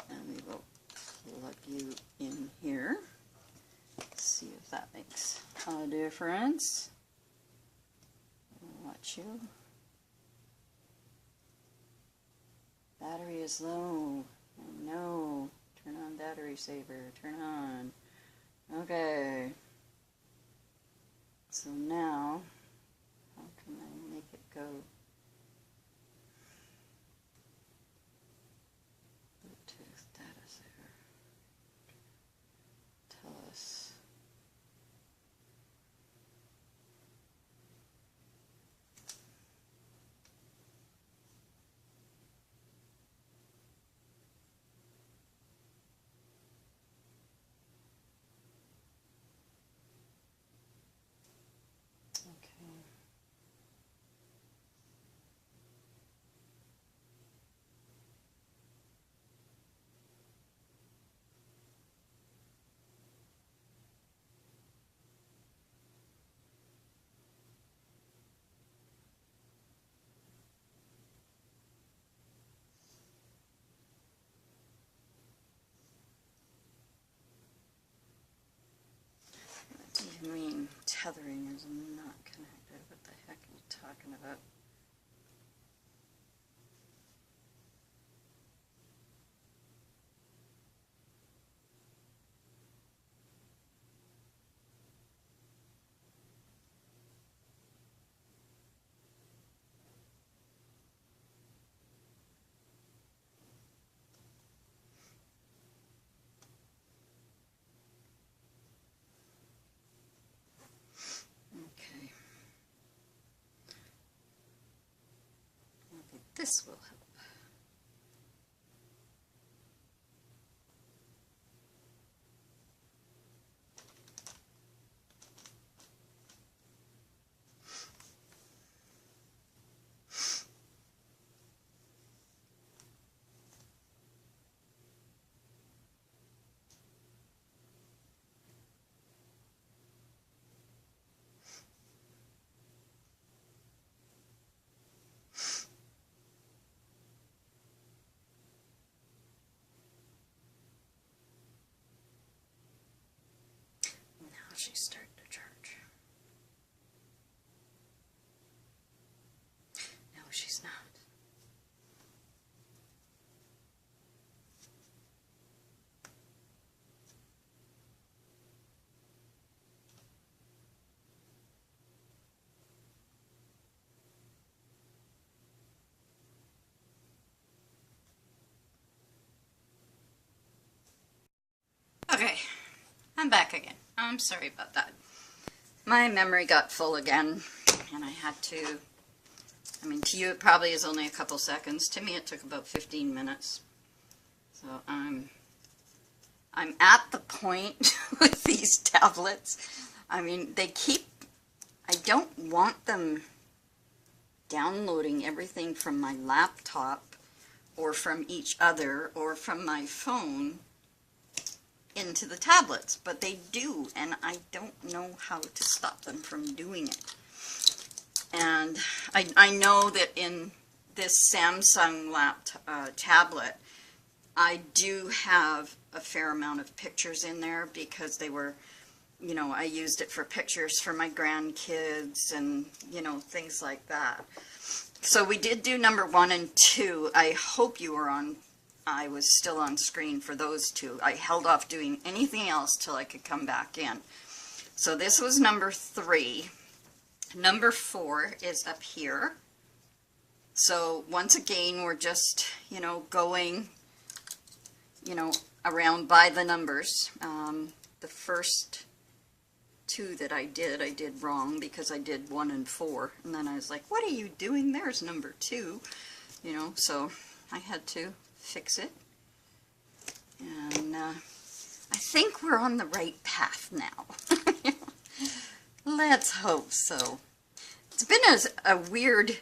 And we will plug you in here. Let's see if that makes a difference. Watch you. Battery is low. No. Turn on battery saver. Turn on. Okay. So now, how can I make it go? Bluetooth data saver. Tell us. What do you mean tethering is not connected? What the heck are you talking about? Okay. Maybe this will help. Now she's starting to charge. I'm back again. I'm sorry about that. My memory got full again, and I had to, I mean, to you it probably is only a couple seconds. To me it took about 15 minutes. So I'm at the point with these tablets. I mean, I don't want them downloading everything from my laptop or from each other or from my phone into the tablets, but they do, and I don't know how to stop them from doing it. And I know that in this Samsung tablet, I do have a fair amount of pictures in there because they were, you know, I used it for pictures for my grandkids and, you know, things like that. So we did do number 1 and 2. I hope you were on. I was still on screen for those 2. I held off doing anything else till I could come back in. So this was number 3. Number 4 is up here. So once again, we're just, you know, going, you know, around by the numbers. The first 2 that I did wrong because I did 1 and 4. And then I was like, what are you doing? There's number 2. You know, so I had to fix it. And I think we're on the right path now. Let's hope so. It's been a weird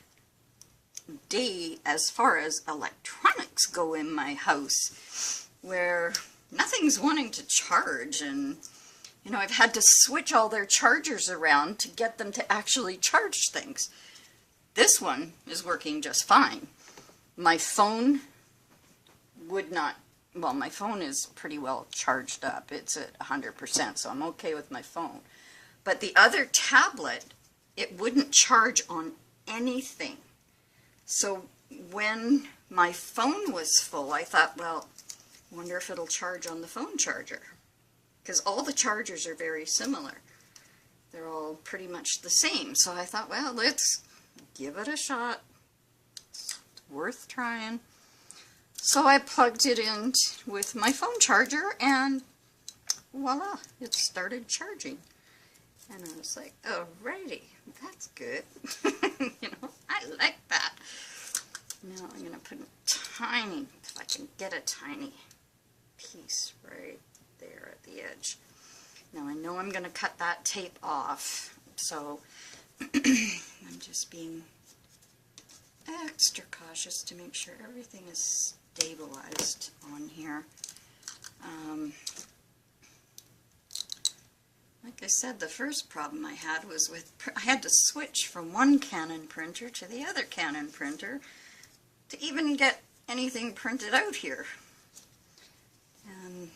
day as far as electronics go in my house, where nothing's wanting to charge, and you know, I've had to switch all their chargers around to get them to actually charge things. This one is working just fine. My phone would not, well, my phone is pretty well charged up. It's at 100%, so I'm okay with my phone. But the other tablet, it wouldn't charge on anything. So when my phone was full, I thought, well, I wonder if it'll charge on the phone charger. Because all the chargers are very similar. They're all pretty much the same. So I thought, well, let's give it a shot. It's worth trying. So I plugged it in with my phone charger, and voila, it started charging. And I was like, alrighty, that's good. You know, I like that. Now I'm going to put a tiny, if I can get a tiny piece right there at the edge. Now I know I'm going to cut that tape off, so I'm just being extra cautious to make sure everything is stabilized on here. Like I said, the first problem I had was I had to switch from one Canon printer to the other Canon printer to even get anything printed out here. And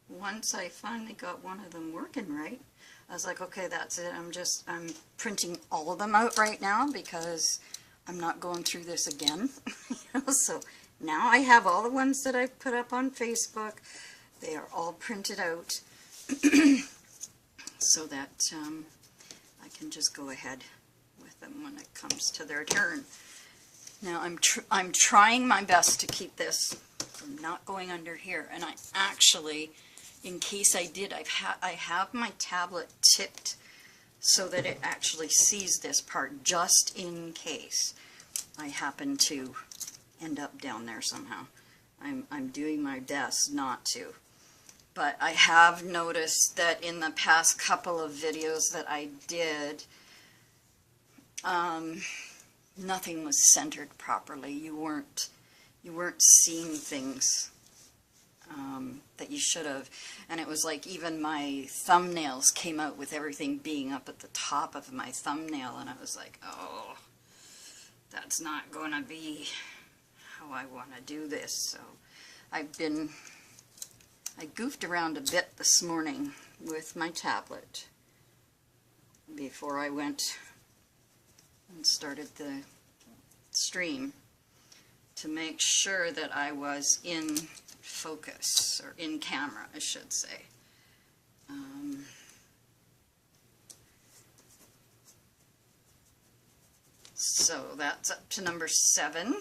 once I finally got one of them working right, I was like, okay, that's it. I'm printing all of them out right now because I'm not going through this again. You know, so now I have all the ones that I've put up on Facebook. They are all printed out so that I can just go ahead with them when it comes to their turn. Now I'm trying my best to keep this from not going under here, and I actually, in case I did, I have my tablet tipped so that it actually sees this part, just in case I happen to end up down there somehow. I'm doing my best not to. But I have noticed that in the past couple of videos that I did, nothing was centered properly. You weren't seeing things that you should have. And it was like even my thumbnails came out with everything being up at the top of my thumbnail, and I was like, oh, that's not going to be how I want to do this. So I goofed around a bit this morning with my tablet before I went and started the stream to make sure that I was in focus, or in camera, I should say. So that's up to number 7.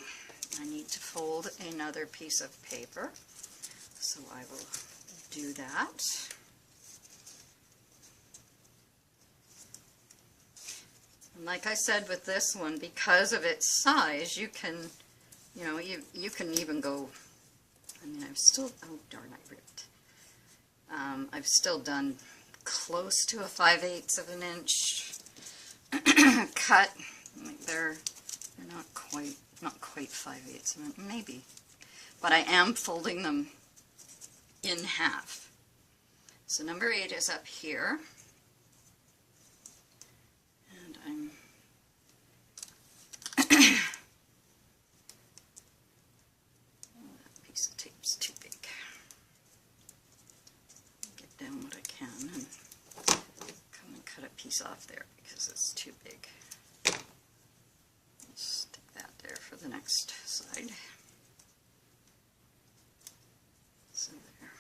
I need to fold another piece of paper, so I will do that. And like I said with this one, because of its size, you can, you know, you can even go, I mean, I've still, oh darn, I ripped. I've still done close to a 5/8 of an inch cut. Like they're not quite 5/8 of an, maybe. But I am folding them in half. So number 8 is up here. And I'm oh, that piece of tape's too big. Get down what I can and come and cut a piece off there because it's too big. Stick that there for the next side. So there.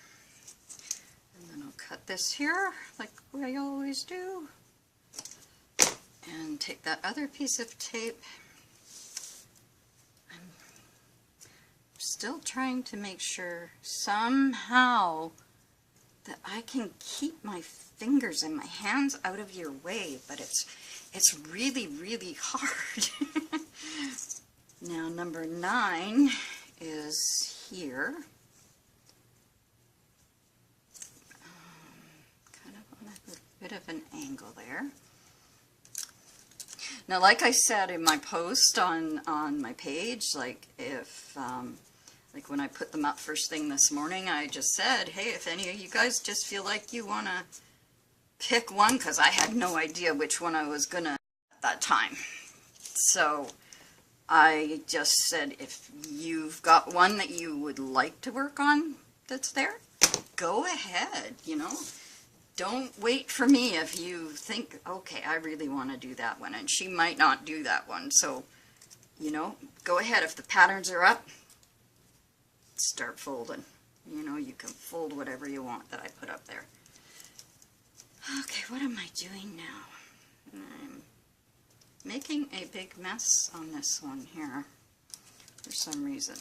And then I'll cut this here like I always do. And take that other piece of tape. I'm still trying to make sure somehow that I can keep my fingers and my hands out of your way, but it's really, really hard. Now number 9 is here. Kind of on a bit of an angle there. Now, like I said in my post on my page, like if, like when I put them up first thing this morning, I just said, hey, if any of you guys just feel like you want to pick one, because I had no idea which one I was going to at that time. So I just said, if you've got one that you would like to work on that's there, go ahead, you know. Don't wait for me if you think, okay, I really want to do that one, and she might not do that one. So, you know, go ahead. If the patterns are up, start folding. You know, you can fold whatever you want that I put up there. Okay, what am I doing now? I'm making a big mess on this one here for some reason.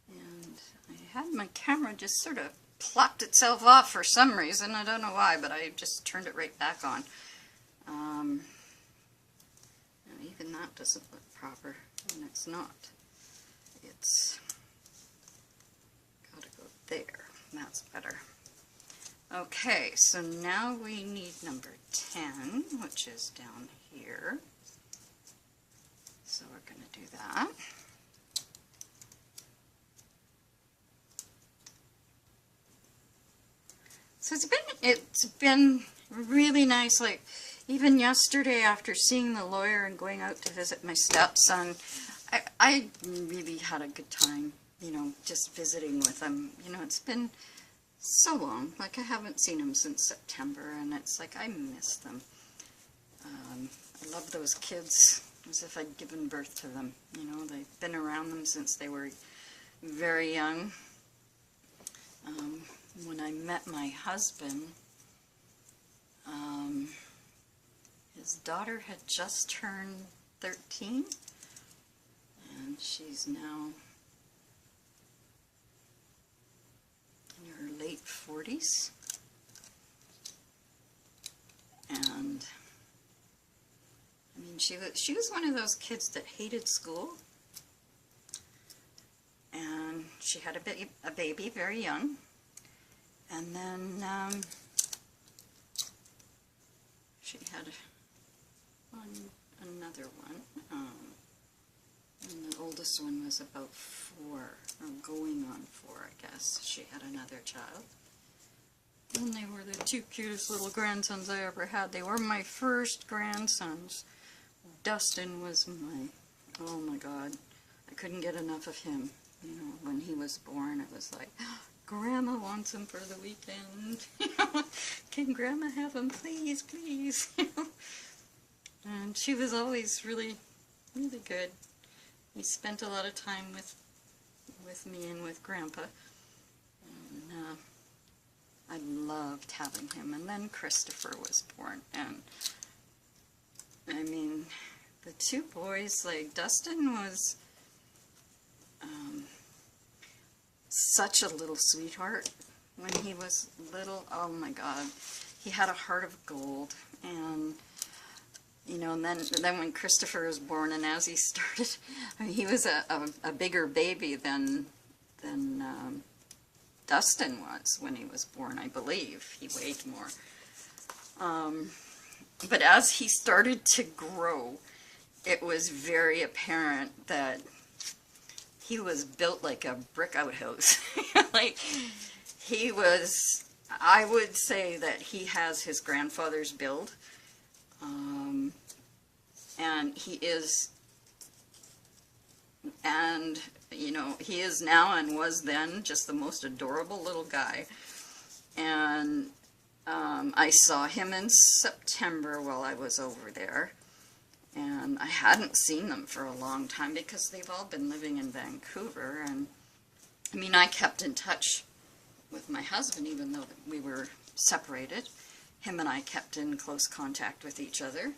And I had my camera just sort of plopped itself off for some reason. I don't know why, but I just turned it right back on. And even that doesn't look proper, and it's not. It's got to go there. That's better. Okay, so now we need number 10, which is down here. So we're going to do that. So it's been really nice, like even yesterday after seeing the lawyer and going out to visit my stepson, I really had a good time, you know, just visiting with him. You know, it's been so long, like I haven't seen him since September, and it's like I miss them. I love those kids as if I'd given birth to them. You know, they've been around them since they were very young. When I met my husband, his daughter had just turned 13, and she's now in her late 40s. And I mean, she was one of those kids that hated school, and she had a baby very young. And then she had another one, and the oldest one was about 4, or going on 4, I guess. She had another child. And they were the 2 cutest little grandsons I ever had. They were my first grandsons. Dustin was oh my God, I couldn't get enough of him. You know, when he was born, it was like, Grandma wants him for the weekend. Can Grandma have him, please, please? And she was always really, really good. We spent a lot of time with me and with Grandpa. And I loved having him. And then Christopher was born. And I mean, the 2 boys, like Dustin was such a little sweetheart when he was little. Oh my God, he had a heart of gold. And you know, and then when Christopher was born, and as he started, I mean, he was a bigger baby than Dustin was when he was born, I believe. He weighed more. But as he started to grow, it was very apparent that he was built like a brick outhouse. Like, he was, I would say that he has his grandfather's build. And he is, and, you know, he is now and was then just the most adorable little guy. And I saw him in September while I was over there. And I hadn't seen them for a long time because they've all been living in Vancouver. And, I mean, I kept in touch with my husband even though we were separated. Him and I kept in close contact with each other.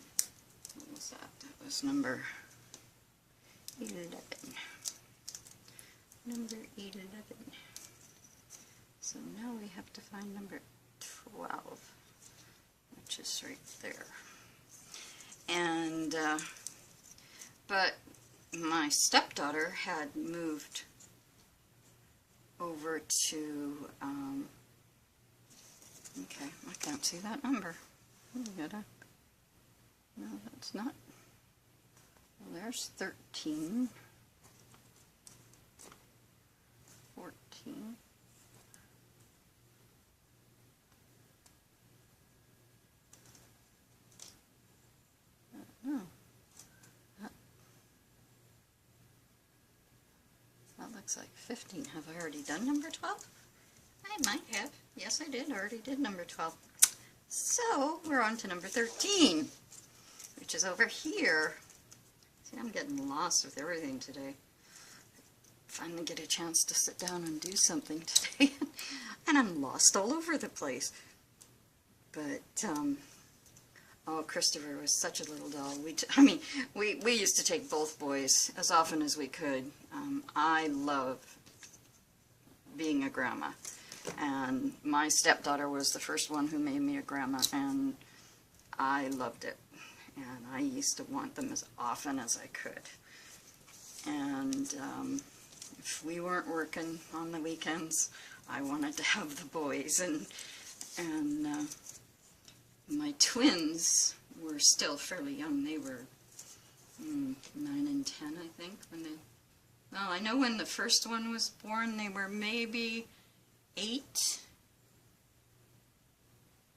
What was that? That was number 11. Number 11. So now we have to find number 12, which is right there. And, but my stepdaughter had moved over to, okay, I can't see that number. No, that's not. Well, there's 13, 14. No. That looks like 15. Have I already done number 12? I might have. Yes, I did. I already did number 12. So, we're on to number 13, which is over here. See, I'm getting lost with everything today. Finally get a chance to sit down and do something today, and I'm lost all over the place. But, oh, Christopher was such a little doll. We used to take both boys as often as we could. I love being a grandma. And my stepdaughter was the first one who made me a grandma, and I loved it. And I used to want them as often as I could. And if we weren't working on the weekends, I wanted to have the boys. And my twins were still fairly young. They were 9 and 10, I think, when they... Well, I know when the first one was born, they were maybe 8.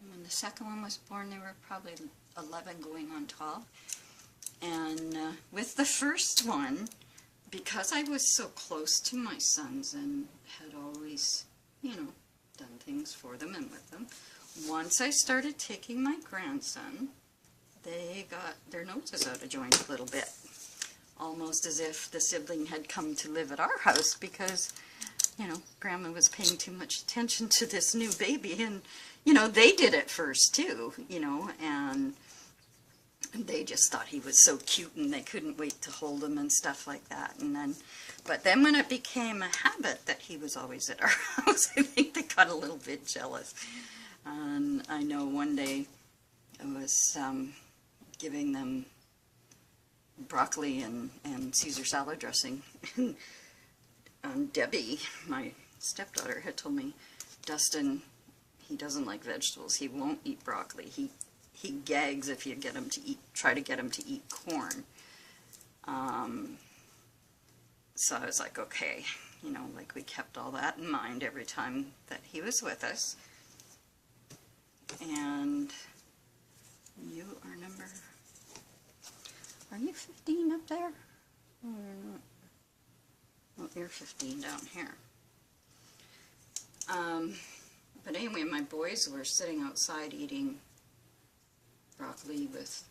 And when the second one was born, they were probably 11 going on 12. And with the first one, because I was so close to my sons and had always, you know, done things for them and with them, once I started taking my grandson, they got their noses out of joint a little bit. Almost as if the sibling had come to live at our house because, you know, Grandma was paying too much attention to this new baby. And, you know, they did it first too, you know, and they just thought he was so cute and they couldn't wait to hold him and stuff like that. And then, but then when it became a habit that he was always at our house, I think they got a little bit jealous. And I know one day I was giving them broccoli and Caesar salad dressing. And Debbie, my stepdaughter, had told me, Dustin, he doesn't like vegetables. He won't eat broccoli. He gags if you get him to eat, try to get him to eat corn. So I was like, okay, you know, like we kept all that in mind every time that he was with us. And you are number, are you 15 up there? Well, you're 15 down here. But anyway, my boys were sitting outside eating broccoli with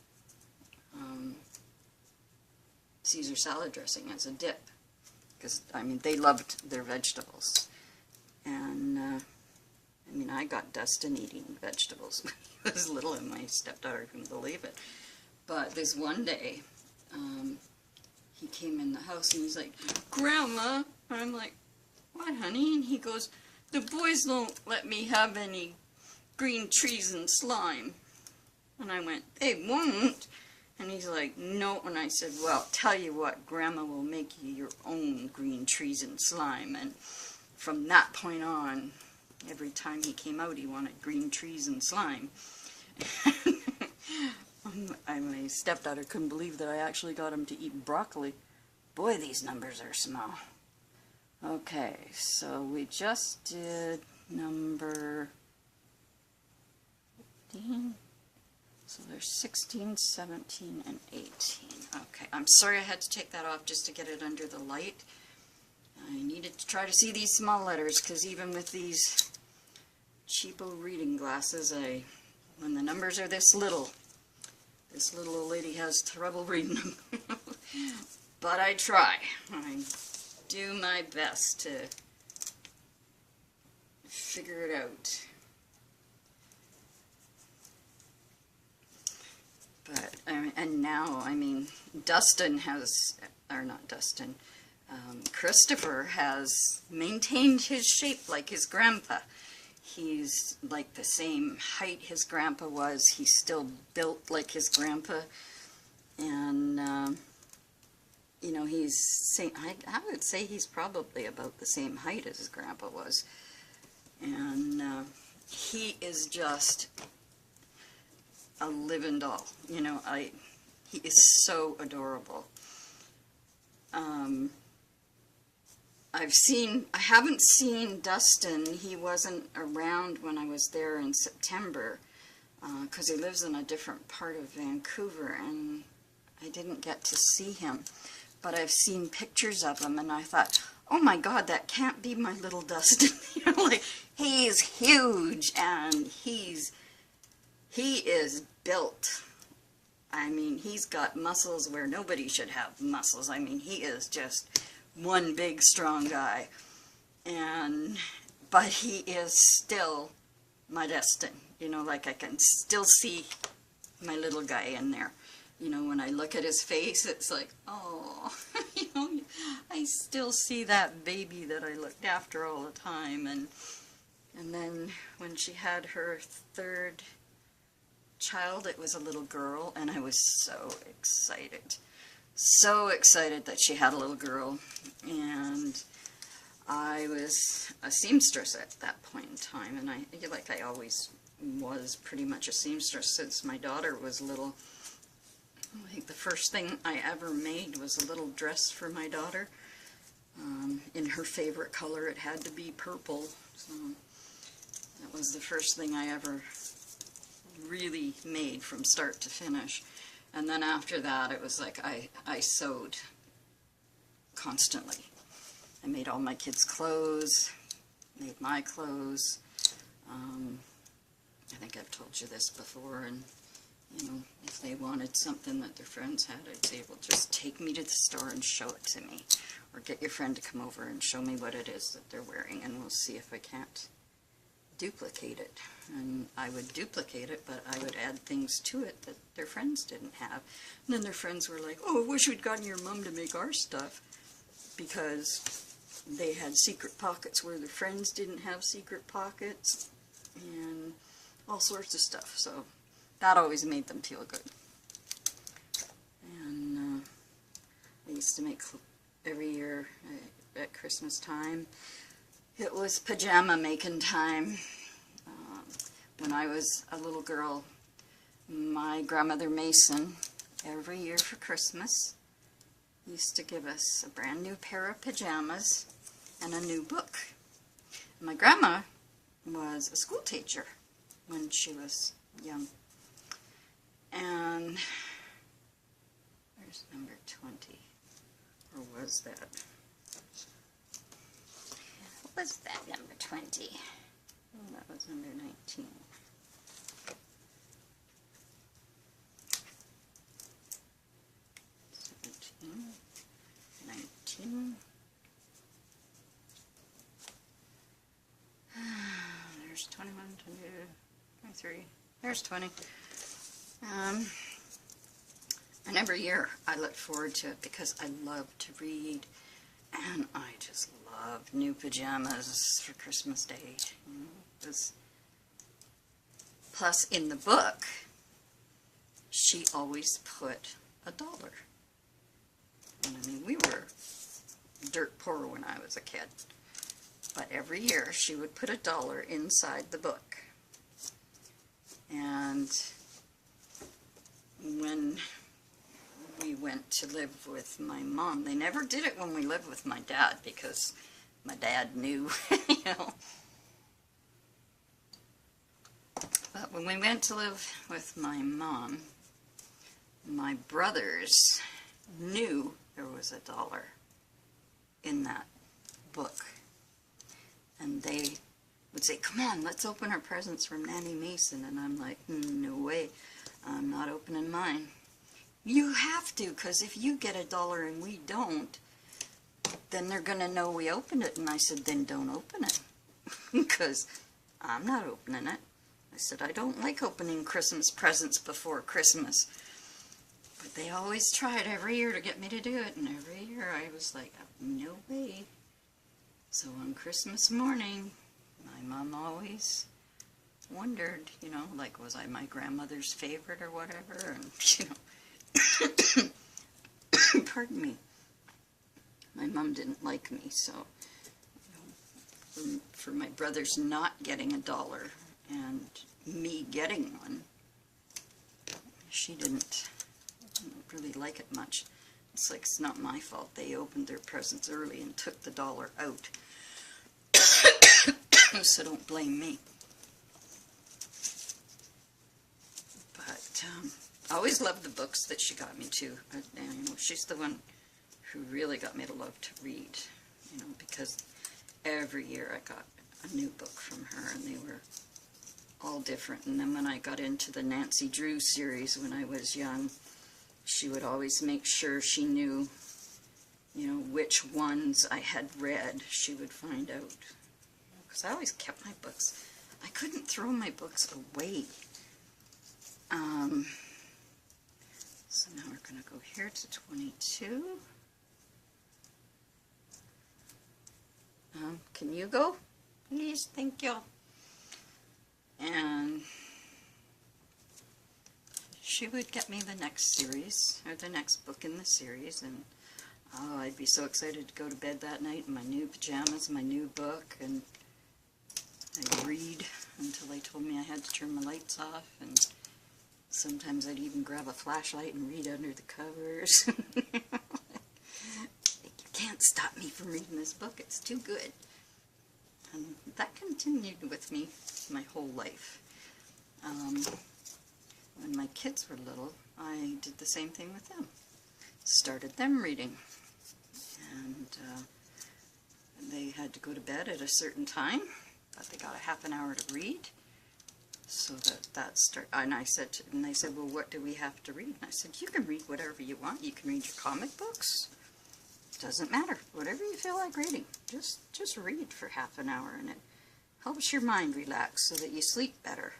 Caesar salad dressing as a dip. Because, I mean, they loved their vegetables. And, I mean, I got Dustin eating vegetables when he was little, and my stepdaughter couldn't believe it. But this one day, he came in the house and he's like, Grandma, and I'm like, what, honey? And he goes, the boys don't let me have any green trees and slime. And I went, they won't? And he's like, no. And I said, well, tell you what, Grandma will make you your own green trees and slime. And from that point on, every time he came out, he wanted green trees and slime. My stepdaughter couldn't believe that I actually got him to eat broccoli. Boy, these numbers are small. Okay, so we just did number 15. So there's 16, 17, and 18. Okay, I'm sorry I had to take that off just to get it under the light. I needed to try to see these small letters, because even with these cheapo reading glasses, when the numbers are this little old lady has trouble reading them. But I try. I do my best to figure it out. But, and now, I mean, Dustin has, or not Dustin, Christopher has maintained his shape like his grandpa. He's like the same height his grandpa was. He's still built like his grandpa. And, you know, I would say he's probably about the same height as his grandpa was. And he is just a living doll. You know, he is so adorable. I haven't seen Dustin. He wasn't around when I was there in September, because he lives in a different part of Vancouver, and I didn't get to see him. But I've seen pictures of him, and I thought, oh my God, that can't be my little Dustin. You know, like, he's huge, and he is built. I mean, he's got muscles where nobody should have muscles. I mean, he is just one big, strong guy. But he is still my Dustin. You know, like I can still see my little guy in there. You know, when I look at his face, it's like, oh, you know, I still see that baby that I looked after all the time. And then when she had her third child, it was a little girl, and I was so excited. So excited that she had a little girl. And I was a seamstress at that point in time, and I always was pretty much a seamstress since my daughter was little. I think the first thing I ever made was a little dress for my daughter. In her favorite color, it had to be purple. So that was the first thing I ever really made from start to finish. And then after that, it was like I sewed constantly. I made all my kids' clothes, made my clothes. I think I've told you this before, and you know, if they wanted something that their friends had, I'd say, well, just take me to the store and show it to me. Or get your friend to come over and show me what it is that they're wearing, and we'll see if I can't duplicate it. And I would duplicate it, but I would add things to it that their friends didn't have. And then their friends were like, oh, I wish we'd gotten your mom to make our stuff, because they had secret pockets where their friends didn't have secret pockets, and all sorts of stuff. So that always made them feel good. And I used to make every year at Christmas time. It was pajama making time. When I was a little girl, my grandmother Mason, every year for Christmas, used to give us a brand new pair of pajamas and a new book. My grandma was a school teacher when she was young. And there's number 20. Or was that? What was that number 20? Oh, that was number 19. There's 21, 22, 23. There's 20. And every year I look forward to it because I love to read, and I just love new pajamas for Christmas Day. Plus, in the book, she always put $1. And I mean, we were dirt poor when I was a kid. But every year she would put $1 inside the book. And when we went to live with my mom, they never did it when we lived with my dad because my dad knew, you know. But when we went to live with my mom, my brothers knew there was $1 in that book. And they would say, come on, let's open our presents from Nanny Mason. And I'm like, no way, I'm not opening mine. You have to, because if you get $1 and we don't, then they're going to know we opened it. And I said, then don't open it, because I'm not opening it. I said, I don't like opening Christmas presents before Christmas. But they always tried every year to get me to do it, and every year I was like, no way. So on Christmas morning, my mom always wondered, you know, like, was I my grandmother's favorite or whatever? And, you know, pardon me. My mom didn't like me, so you know, for my brothers not getting $1 and me getting one, she didn't really like it much. It's like, it's not my fault. They opened their presents early and took the $1 out. So don't blame me. But I always loved the books that she got me too. And, you know, she's the one who really got me to love to read, you know, because every year I got a new book from her, and they were all different. And then when I got into the Nancy Drew series when I was young, she would always make sure she knew, you know, which ones I had read. She would find out. Because I always kept my books. I couldn't throw my books away. So now we're going to go here to 22. Can you go? Please, thank you. And she would get me the next series, or the next book in the series, and oh, I'd be so excited to go to bed that night in my new pajamas, my new book, and I'd read until they told me I had to turn my lights off, and sometimes I'd even grab a flashlight and read under the covers. You can't stop me from reading this book, it's too good. And that continued with me my whole life. When my kids were little, I did the same thing with them. Started them reading. And they had to go to bed at a certain time, but they got a half an hour to read. So that started, and I said, and they said, well, what do we have to read? And I said, you can read whatever you want. You can read your comic books. Doesn't matter. Whatever you feel like reading. Just read for half an hour, and it helps your mind relax so that you sleep better.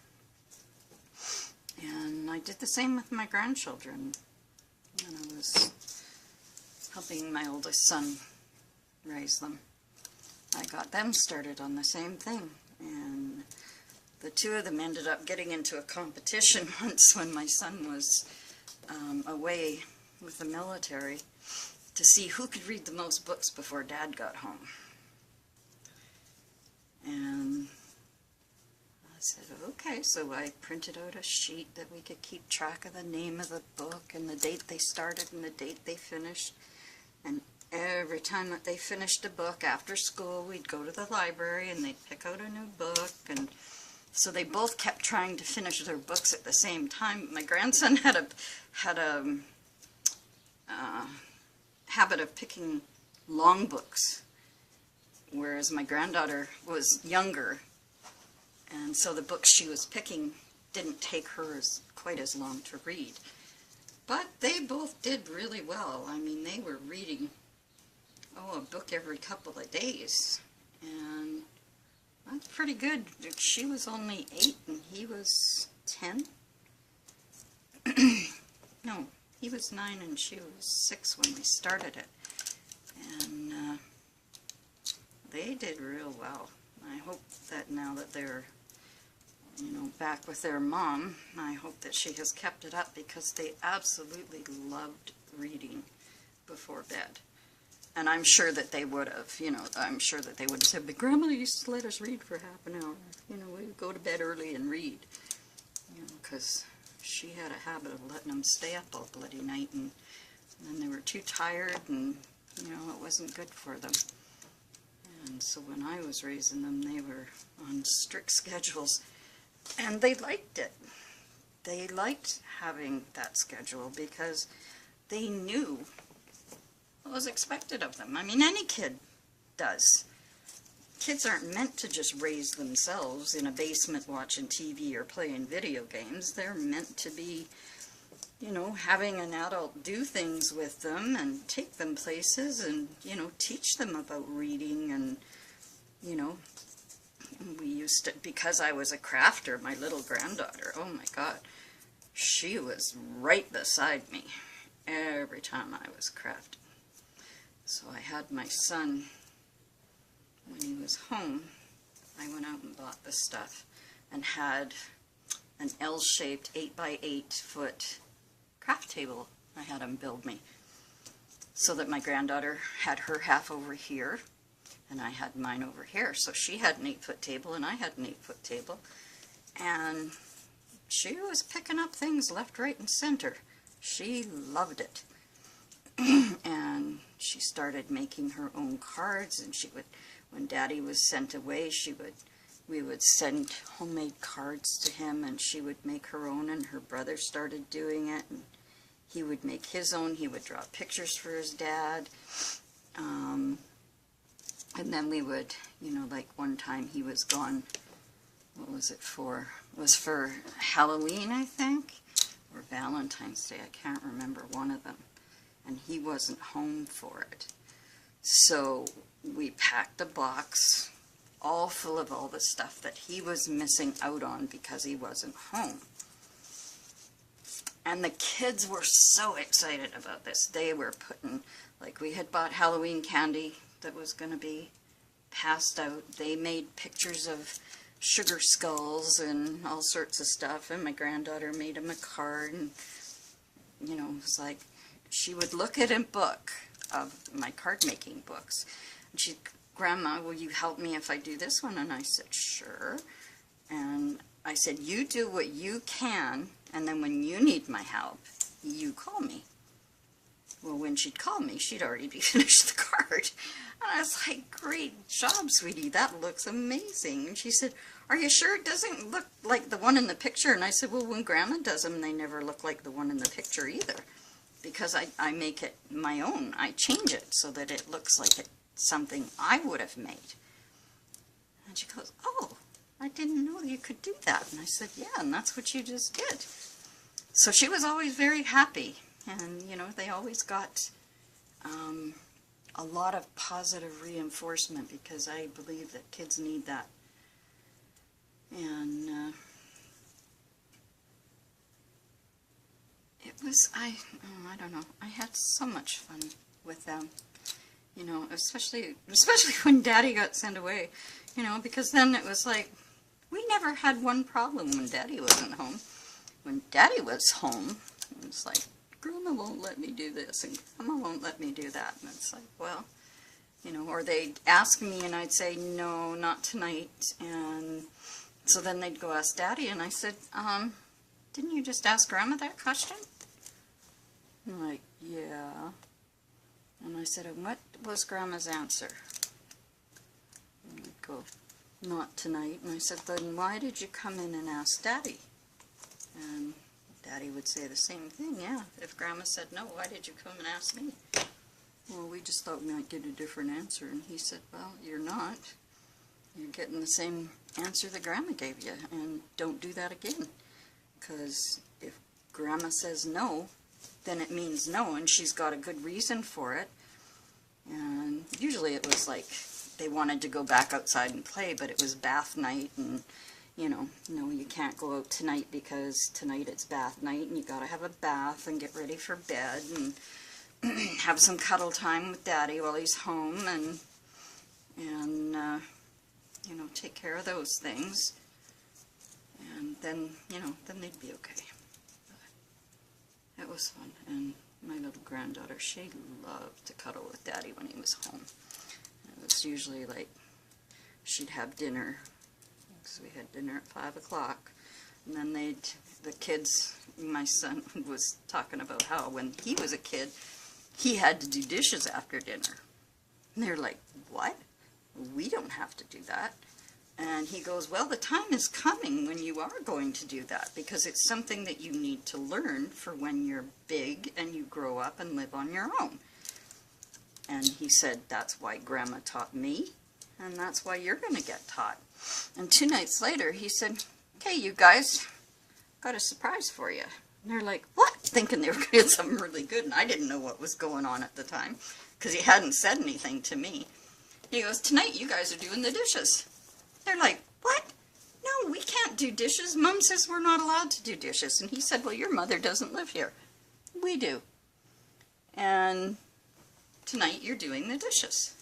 And I did the same with my grandchildren when I was helping my oldest son raise them. I got them started on the same thing, and the two of them ended up getting into a competition once when my son was away with the military to see who could read the most books before Dad got home. And I said, okay, so I printed out a sheet that we could keep track of the name of the book and the date they started and the date they finished. And every time that they finished a book after school, we'd go to the library and they'd pick out a new book. And so they both kept trying to finish their books at the same time. My grandson had a habit of picking long books, whereas my granddaughter was younger, and so the books she was picking didn't take her quite as long to read. But they both did really well. I mean, they were reading, a book every couple of days, and that's pretty good. She was only 8 and he was 10. No, he was 9 and she was 6 when we started it. And they did real well. I hope that now that they're you know, back with their mom. I hope that she has kept it up because they absolutely loved reading before bed. And I'm sure that they would have, you know, I'm sure that they would have said, but Grandma used to let us read for half an hour. You know, we'd go to bed early and read, you know, because she had a habit of letting them stay up all bloody night, and then they were too tired, and, you know, it wasn't good for them. And so when I was raising them, they were on strict schedules, and they liked it. They liked having that schedule because they knew what was expected of them. I mean, any kid does. Kids aren't meant to just raise themselves in a basement watching TV or playing video games. They're meant to be, you know, having an adult do things with them and take them places and, you know, teach them about reading. And, you know, we used to, because I was a crafter, my little granddaughter, oh my God, she was right beside me every time I was crafting. So I had my son, when he was home, I went out and bought the stuff and had an L-shaped 8x8 foot craft table I had him build me, so that my granddaughter had her half over here and I had mine over here. So she had an 8-foot table and I had an 8-foot table, and she was picking up things left, right, and center. She loved it. And she started making her own cards, and she would, when Daddy was sent away, we would send homemade cards to him, and she would make her own, and her brother started doing it, and he would make his own. He would draw pictures for his dad, and then we would, you know, like one time he was gone, what was it for? It was for Halloween, I think, or Valentine's Day, I can't remember, one of them. And he wasn't home for it. So we packed a box all full of all the stuff that he was missing out on because he wasn't home. And the kids were so excited about this. They were putting, like, we had bought Halloween candy that was going to be passed out. They made pictures of sugar skulls and all sorts of stuff, and my granddaughter made him a card, and, you know, it was like, she would look at a book of my card making books, and she'd, Grandma, will you help me if I do this one? And I said, sure. And I said, you do what you can, and then when you need my help, you call me. Well, when she'd call me, she'd already finished the card. And I was like, great job, sweetie, that looks amazing. And she said, are you sure it doesn't look like the one in the picture? And I said, well, when Grandma does them, they never look like the one in the picture either, because I make it my own. I change it so that it looks like it's something I would have made. And she goes, oh, I didn't know you could do that. And I said, yeah, and that's what you just did. So she was always very happy. And, you know, they always got a lot of positive reinforcement, because I believe that kids need that. And it was, I don't know, I had so much fun with them, you know, especially when Daddy got sent away, you know, because then it was like, we never had one problem when Daddy wasn't home. When Daddy was home, it was like, Grandma won't let me do this, and Grandma won't let me do that, and it's like, well, you know, or they'd ask me, and I'd say, no, not tonight, and so then they'd go ask Daddy, and I said, didn't you just ask Grandma that question? And I'm like, yeah. And I said, and what was Grandma's answer? And I'd go, not tonight. And I said, then why did you come in and ask Daddy? And Daddy would say the same thing, yeah. If Grandma said no, why did you come and ask me? Well, we just thought we might get a different answer. And he said, well, you're not. You're getting the same answer that Grandma gave you, and don't do that again. Because if Grandma says no, then it means no, and she's got a good reason for it. And usually it was like they wanted to go back outside and play, but it was bath night, and, you know, no, you can't go out tonight because tonight it's bath night, and you gotta have a bath and get ready for bed, and have some cuddle time with Daddy while he's home, and you know, take care of those things. And then, you know, then they'd be okay. But it was fun. And my little granddaughter, she loved to cuddle with Daddy when he was home. It was usually like she'd have dinner, because we had dinner at 5 o'clock, and then the kids, my son was talking about how when he was a kid, he had to do dishes after dinner. And they're like, what? We don't have to do that. And he goes, well, the time is coming when you are going to do that, because it's something that you need to learn for when you're big and you grow up and live on your own. And he said, that's why Grandma taught me, and that's why you're going to get taught. And 2 nights later, he said, okay, you guys, got a surprise for you. And they're like, what? Thinking they were going to get something really good, and I didn't know what was going on at the time, because he hadn't said anything to me. He goes, tonight you guys are doing the dishes. They're like, what? No, we can't do dishes. Mom says we're not allowed to do dishes. And he said, well, your mother doesn't live here. We do. And tonight you're doing the dishes.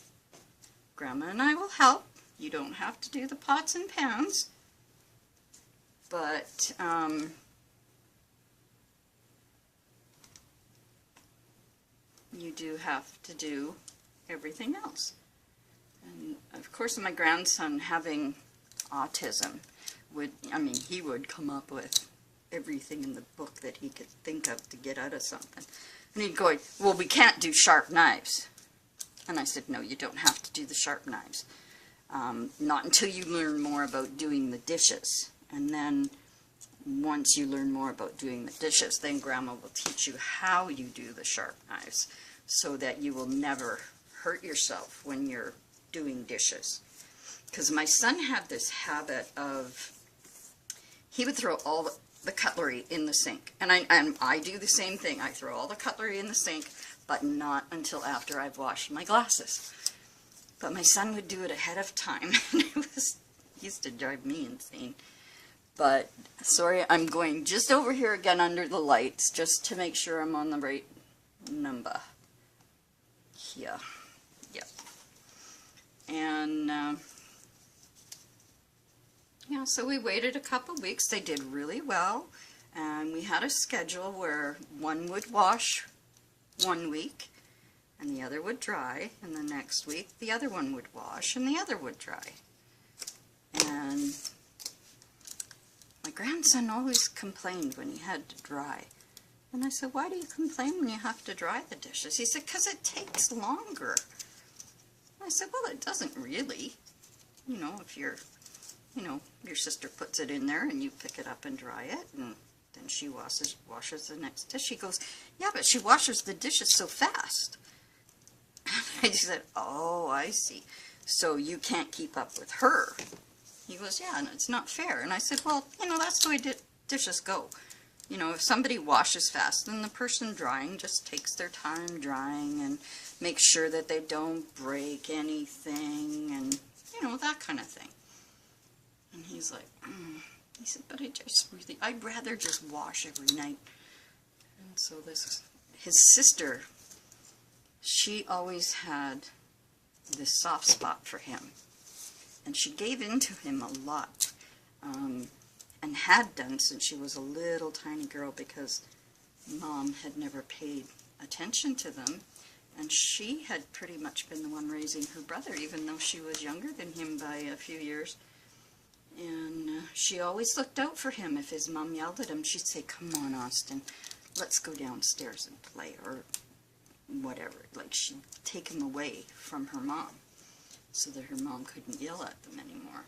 Grandma and I will help. You don't have to do the pots and pans. But, you do have to do everything else. And of course, my grandson, having autism, he would come up with everything in the book that he could think of to get out of something. And he'd go, well, we can't do sharp knives. And I said, no, you don't have to do the sharp knives. Not until you learn more about doing the dishes. And then once you learn more about doing the dishes, then Grandma will teach you how you do the sharp knives, so that you will never hurt yourself when you're doing dishes. Because my son had this habit of, he would throw all the cutlery in the sink. And I do the same thing. I throw all the cutlery in the sink, but not until after I've washed my glasses. But my son would do it ahead of time, and it used to drive me insane. But, sorry, I'm going just over here again under the lights, just to make sure I'm on the right number. Yeah. Yep. And, yeah, so we waited a couple weeks. They did really well. And we had a schedule where one would wash 1 week, and the other would dry. And the next week, the other one would wash, and the other would dry. And my grandson always complained when he had to dry. And I said, why do you complain when you have to dry the dishes? He said, because it takes longer. I said, well, it doesn't really. You know, if your sister puts it in there and you pick it up and dry it, and then she washes the next dish. She goes, yeah, but she washes the dishes so fast. I said, oh, I see. So you can't keep up with her. He goes, yeah, and it's not fair. And I said, well, that's the way dishes go. If somebody washes fast, then the person drying just takes their time drying and makes sure that they don't break anything and, that kind of thing. And he's like, he said, but I'd rather just wash every night. And so his sister, she always had this soft spot for him. And she gave in to him a lot. And had done since she was a little tiny girl, because Mom had never paid attention to them, and she had pretty much been the one raising her brother, even though she was younger than him by a few years. And she always looked out for him. If his mom yelled at him, she'd say, come on, Austin, let's go downstairs and play, or whatever. Like, she'd take him away from her mom so that her mom couldn't yell at them anymore.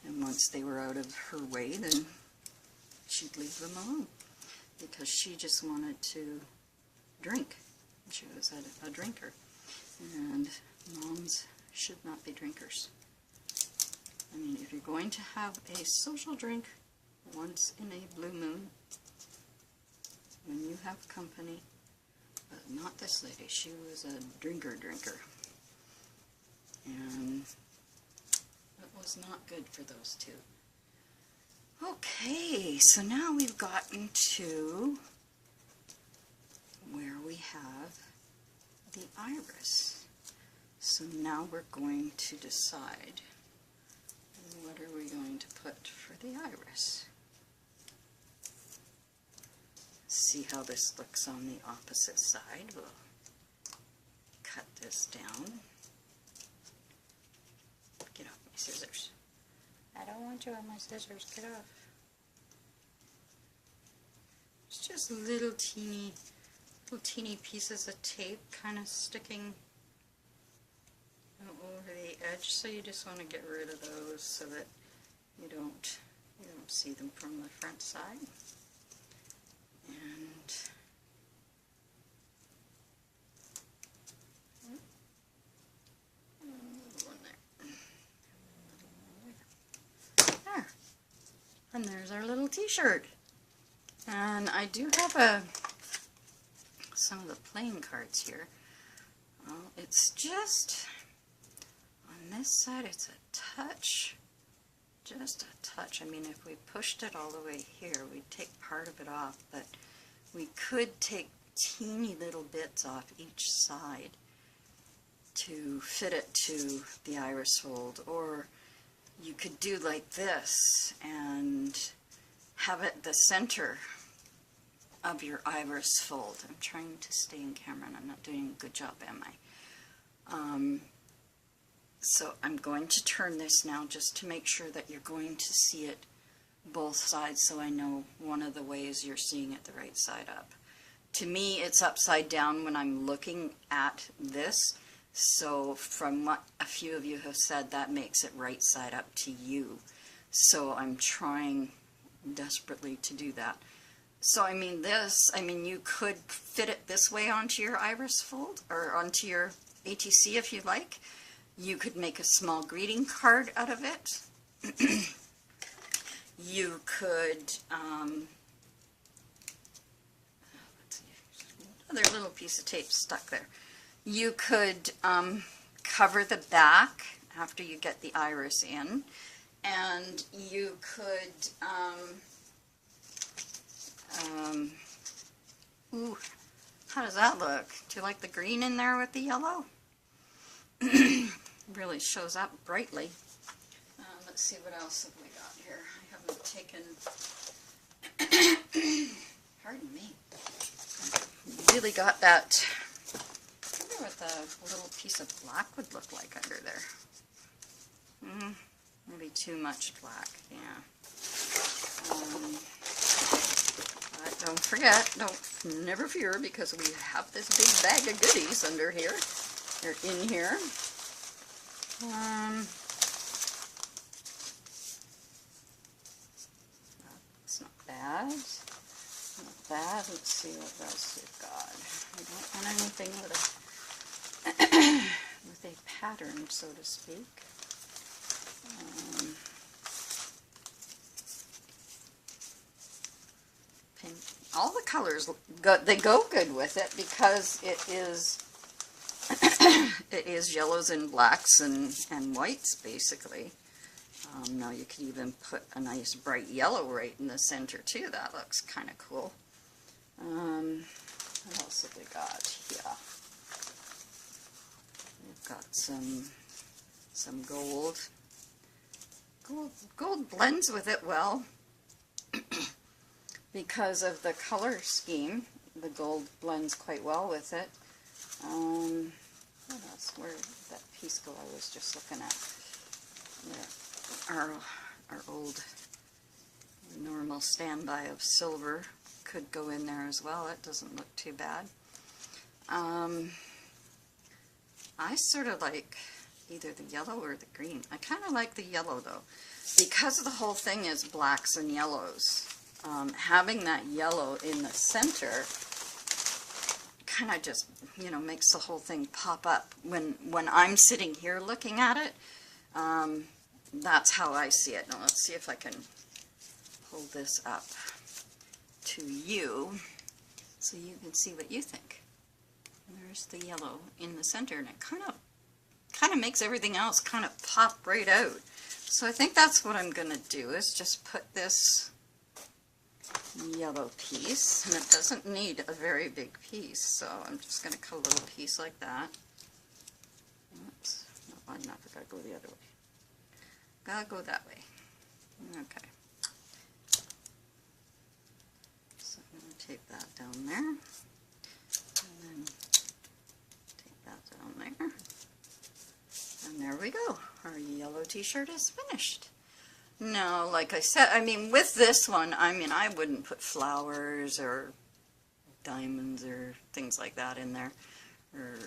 And once they were out of her way, then she'd leave them alone, because she just wanted to drink. She was a drinker. And moms should not be drinkers. I mean, if you're going to have a social drink once in a blue moon, when you have company, but not this lady. She was a drinker. And it was not good for those two. Okay, so now we've gotten to where we have the iris. So now we're going to decide, what are we going to put for the iris. See how this looks on the opposite side. We'll cut this down. Get off my scissors. I don't want you on my scissors. Get off. It's just little teeny pieces of tape kind of sticking over the edge, so you just want to get rid of those so that you don't see them from the front side. And another one there. There. And there's our little t-shirt. And I do have some of the playing cards here. Well, it's just on this side, it's a touch, just a touch. I mean, if we pushed it all the way here, we'd take part of it off, but we could take teeny little bits off each side to fit it to the iris fold, or you could do like this and have it the center of your iris fold. I'm trying to stay in camera and I'm not doing a good job, am I? So I'm going to turn this now just to make sure that you're going to see it both sides, so I know one of the ways you're seeing it the right side up. To me, it's upside down when I'm looking at this, so from what a few of you have said, that makes it right side up to you. So I'm trying desperately to do that. So I mean you could fit it this way onto your iris fold, or onto your ATC if you like. You could make a small greeting card out of it. You could, let's see, another little piece of tape stuck there. You could cover the back after you get the iris in, and you could, ooh, how does that look? Do you like the green in there with the yellow? Really shows up brightly. Let's see, what else have we got here? I haven't taken, pardon me, really got that. I wonder what the little piece of black would look like under there. Maybe too much black, yeah. But don't forget, never fear, because we have this big bag of goodies under here. They're in here. It's not bad. Not bad. Let's see what else we've got. I don't want anything with a pattern, so to speak. Pink. All the colors they go good with it, because it is it is yellows and blacks and whites, basically. Now you could even put a nice bright yellow right in the center too. That looks kind of cool. What else have we got here? We've got some gold. Gold blends with it well because of the color scheme. The gold blends quite well with it. What else? Where did that piece go I was just looking at? Yeah. Our old normal standby of silver could go in there as well. It doesn't look too bad. I sort of like either the yellow or the green. I kind of like the yellow though, because the whole thing is blacks and yellows. Having that yellow in the center kind of just, makes the whole thing pop up. When I'm sitting here looking at it, that's how I see it. Now let's see if I can hold this up to you so you can see what you think. There's the yellow in the center, and it kind of makes everything else kind of pop right out. So I think that's what I'm going to do, is just put this yellow piece, and it doesn't need a very big piece, so I'm just going to cut a little piece like that. Oops, not wide enough. I gotta go the other way. Gotta go that way. Okay. So I'm going to tape that down there. And then tape that down there. And there we go. Our yellow t-shirt is finished. Now, like I said, I mean, with this one, I mean, I wouldn't put flowers or diamonds or things like that in there, or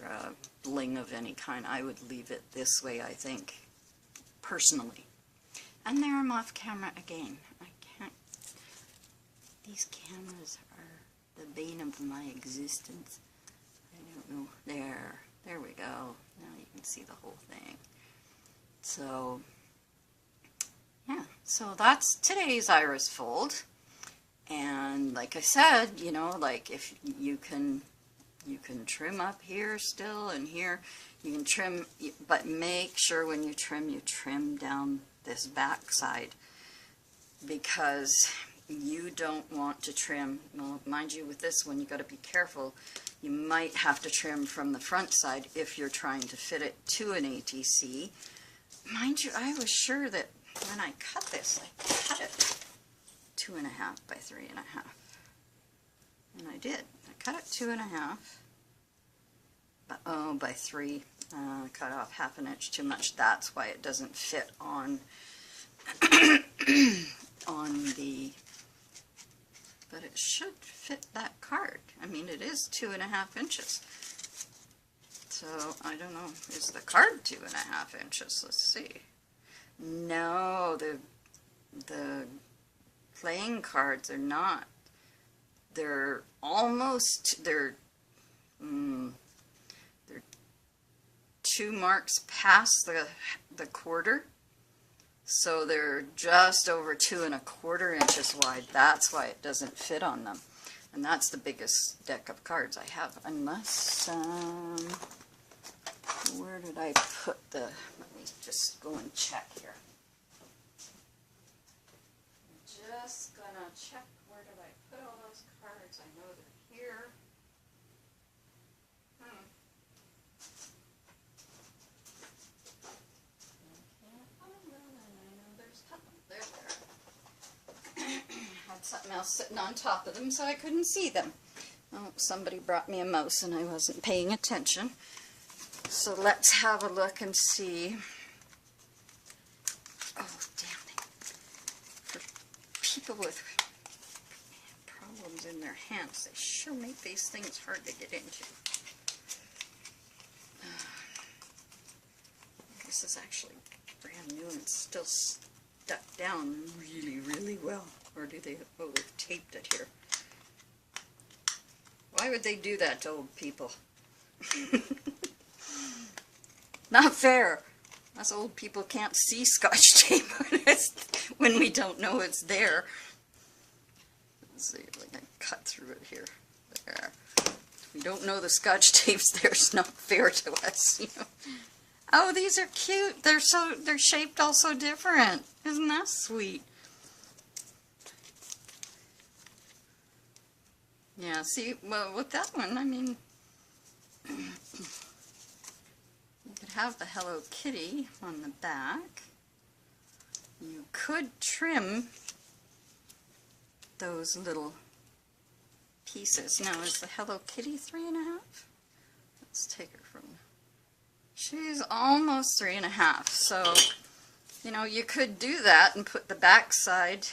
bling of any kind. I would leave it this way, I think, personally. And there I'm off camera again. I can't, these cameras are the bane of my existence. I don't know, there we go. Now you can see the whole thing. So, yeah, so that's today's iris fold. And like I said, you know, like if you can trim up here still and here. You can trim, but make sure when you trim down this back side, because you don't want to trim, well, mind you, with this one you got to be careful. You might have to trim from the front side if you're trying to fit it to an ATC. Mind you, I was sure that when I cut this, I cut it 2.5 by 3.5. And I did. I cut it 2.5. Oh, by 3. Cut off half an inch too much. That's why it doesn't fit on on the. But it should fit that card. I mean, it is 2.5 inches. So I don't know. Is the card 2.5 inches? Let's see. No, the playing cards are not. They're almost. They're 2 marks past the quarter, so they're just over 2.25 inches wide. That's why it doesn't fit on them, and that's the biggest deck of cards I have. Unless where did I put the? Let me just go and check here. I'm just gonna check where did I put all those cards. I know they're here. Had something else sitting on top of them, so I couldn't see them. Oh, somebody brought me a mouse and I wasn't paying attention. So let's have a look and see. Oh, damn it. For people with problems in their hands, they sure make these things hard to get into. This is actually brand new and still stuck down really, really well. Or do they, oh, they've taped it here. Why would they do that to old people? Not fair. Us old people can't see Scotch tape when we don't know it's there. Let's see if I can cut through it here. There. If we don't know the Scotch tape's there, it's not fair to us, you know. Oh, these are cute. They're shaped all so different. Isn't that sweet? Yeah, see, well, with that one, I mean, you could have the Hello Kitty on the back. You could trim those little pieces. Now, is the Hello Kitty 3.5? Let's take her from, she's almost 3.5. So, you know, you could do that and put the back side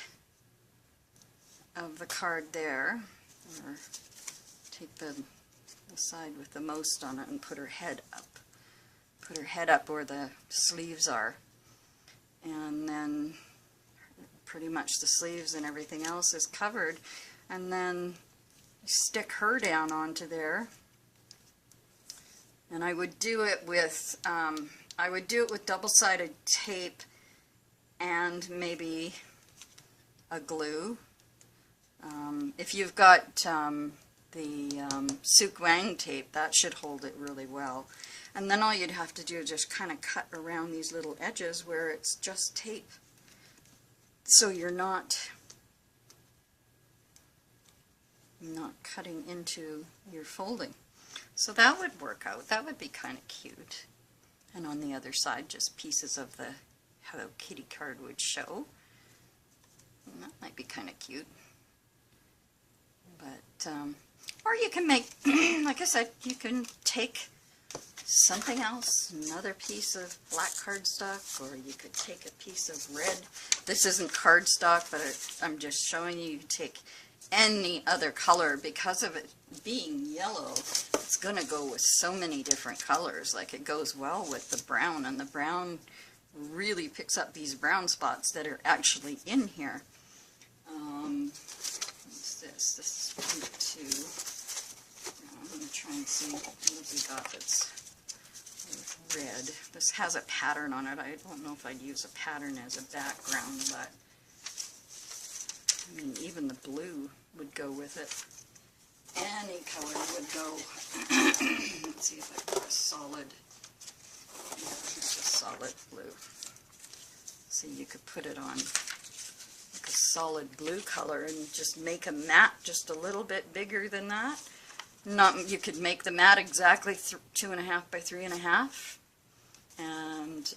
of the card there. Or take the side with the most on it and put her head up. Put her head up where the sleeves are. And then pretty much the sleeves and everything else is covered. And then stick her down onto there. And I would do it with double-sided tape and maybe a glue. If you've got the Suk Wang tape, that should hold it really well. And then all you'd have to do is just kind of cut around these little edges where it's just tape. So you're not cutting into your folding. So that would work out. That would be kind of cute. And on the other side, just pieces of the Hello Kitty card would show. That might be kind of cute. But, or you can make, like I said, you can take something else, another piece of black cardstock, or you could take a piece of red. This isn't cardstock, but I'm just showing you take any other color. Because of it being yellow, it's going to go with so many different colors. Like, it goes well with the brown, and the brown really picks up these brown spots that are actually in here. What's this? This is point 2. I'm going to try and see what we got that's red. This has a pattern on it. I don't know if I'd use a pattern as a background, but I mean, even the blue would go with it. Any color would go. Let's see if I've got a solid. Yeah, here's a solid blue. So you could put it on like a solid blue color and just make a mat just a little bit bigger than that. You could make the mat exactly 2.5 by 3.5 and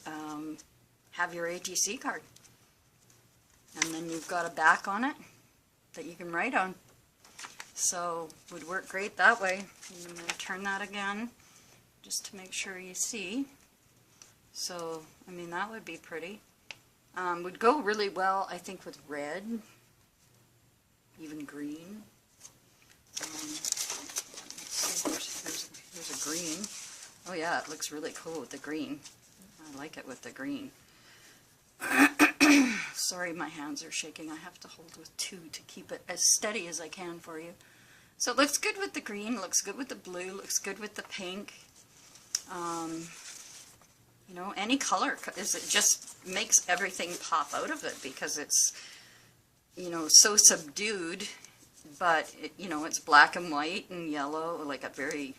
have your ATC card. And then you've got a back on it that you can write on. So would work great that way. I'm going to turn that again just to make sure you see. So, I mean, that would be pretty. Would go really well, I think, with red, even green. There's a green. Oh yeah, it looks really cool with the green. I like it with the green. Sorry, my hands are shaking. I have to hold with 2 to keep it as steady as I can for you. So it looks good with the green, looks good with the blue, looks good with the pink. You know, any color, it just makes everything pop out of it because it's, you know, so subdued, but, you know, it's black and white and yellow, like a very,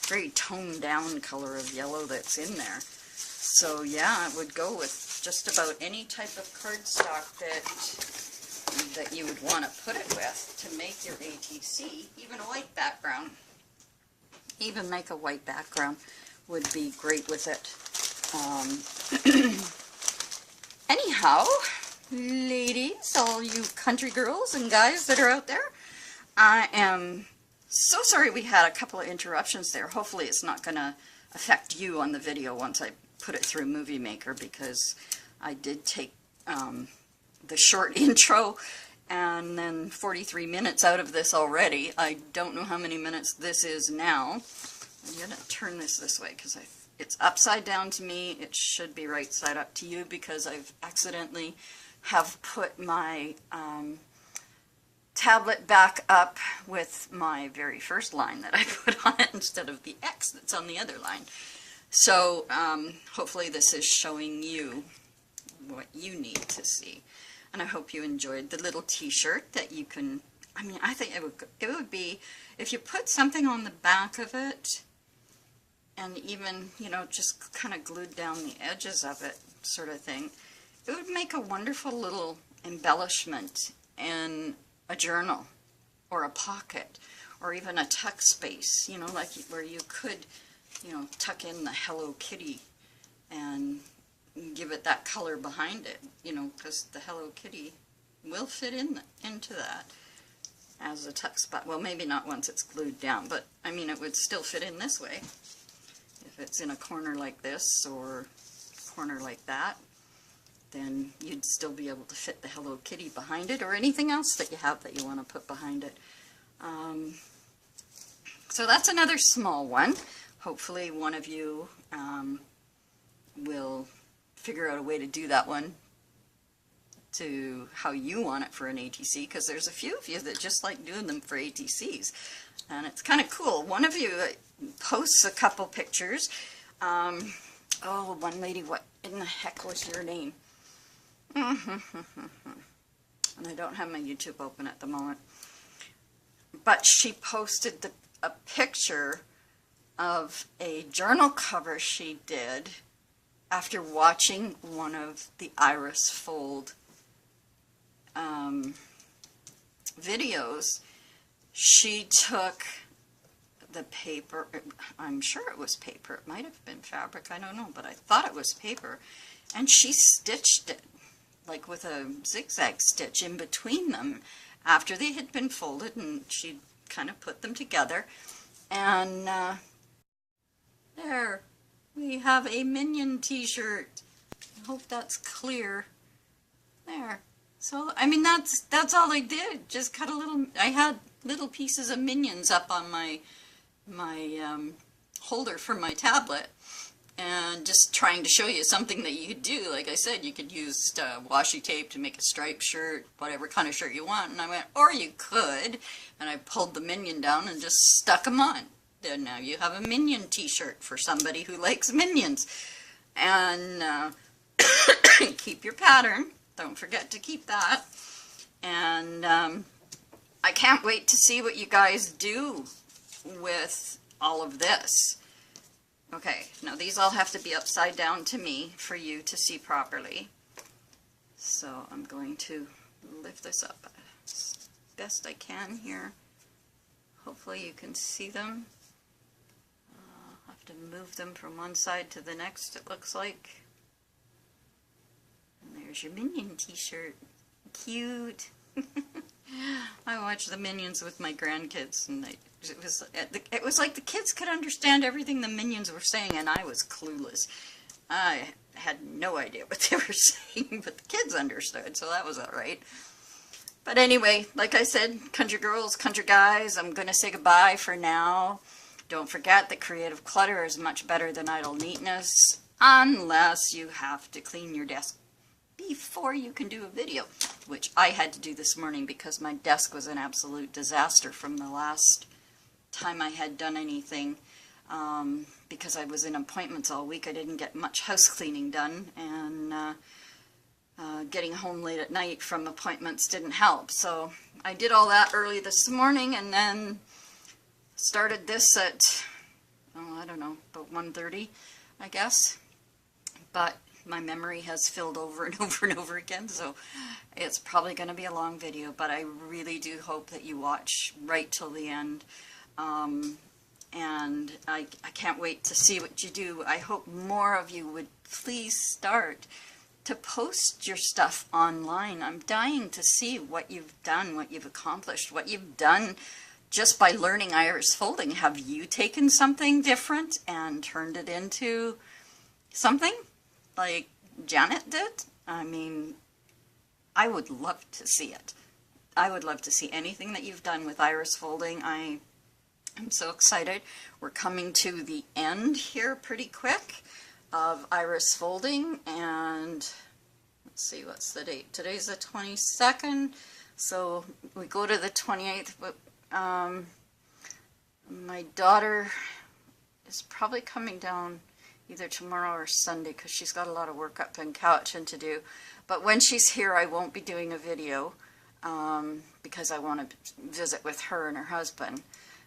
very toned down color of yellow that's in there. So yeah, it would go with just about any type of cardstock that you would want to put it with to make your ATC, even a white background. Even make a white background would be great with it. Anyhow, ladies, all you country girls and guys that are out there, I am so sorry we had a couple of interruptions there. Hopefully it's not going to affect you on the video once I put it through Movie Maker, because I did take the short intro and then 43 minutes out of this already. I don't know how many minutes this is now. I'm going to turn this way because it's upside down to me. It should be right side up to you because I've accidentally have put my tablet back up with my very first line that I put on it instead of the X that's on the other line. So hopefully this is showing you what you need to see. And I hope you enjoyed the little t-shirt that you can, I mean, I think it would be, if you put something on the back of it and even, you know, just kind of glued down the edges of it sort of thing, it would make a wonderful little embellishment in a journal or a pocket or even a tuck space, you know, like where you could, you know, tuck in the Hello Kitty and give it that color behind it, you know, because the Hello Kitty will fit into that as a tuck spot. Well, maybe not once it's glued down, but I mean it would still fit in this way. If it's in a corner like this or a corner like that, then you'd still be able to fit the Hello Kitty behind it or anything else that you have that you want to put behind it. So that's another small one. Hopefully one of you will figure out a way to do that one to how you want it for an ATC, because there's a few of you that just like doing them for ATCs, and it's kind of cool. One of you posts a couple pictures. Oh, one lady, what in the heck was your name? And I don't have my YouTube open at the moment, but she posted a picture of a journal cover she did after watching one of the Iris Fold videos. She took the paper, I'm sure it was paper, it might have been fabric, I don't know, but I thought it was paper, and she stitched it like with a zigzag stitch in between them after they had been folded, and she kind of put them together. And there we have a Minion t-shirt. I hope that's clear. There. So I mean, that's all I did. Just cut a little. I had little pieces of Minions up on my holder for my tablet, and just trying to show you something that you could do. Like I said, you could use washi tape to make a striped shirt, whatever kind of shirt you want. And I went, or you could, and I pulled the Minion down and just stuck them on. Then now you have a Minion t-shirt for somebody who likes Minions. And keep your pattern. Don't forget to keep that. And I can't wait to see what you guys do with all of this. Okay, now these all have to be upside down to me for you to see properly. So I'm going to lift this up as best I can here. Hopefully you can see them. I'll have to move them from one side to the next, it looks like. And there's your Minion t-shirt. Cute. I watched the Minions with my grandkids, and it was like the kids could understand everything the Minions were saying, and I was clueless. I had no idea what they were saying, but the kids understood, so that was alright. But anyway, like I said, country girls, country guys, I'm going to say goodbye for now. Don't forget that creative clutter is much better than idle neatness, unless you have to clean your desk before you can do a video, which I had to do this morning because my desk was an absolute disaster from the last time I had done anything. Because I was in appointments all week, I didn't get much house cleaning done, and getting home late at night from appointments didn't help. So I did all that early this morning, and then started this at, oh, I don't know, about 1:30, I guess. But my memory has filled over and over and over again, so it's probably going to be a long video, but I really do hope that you watch right till the end. And I can't wait to see what you do. I hope more of you would please start to post your stuff online. I'm dying to see what you've done, what you've accomplished, what you've done just by learning iris folding. Have you taken something different and turned it into something like Janet did? I mean, I would love to see it. I would love to see anything that you've done with iris folding. I'm so excited. We're coming to the end here pretty quick of iris folding, and let's see, what's the date? Today's the 22nd, so we go to the 28th, but my daughter is probably coming down either tomorrow or Sunday because she's got a lot of work up in Cowichan to do. But when she's here, I won't be doing a video because I want to visit with her and her husband.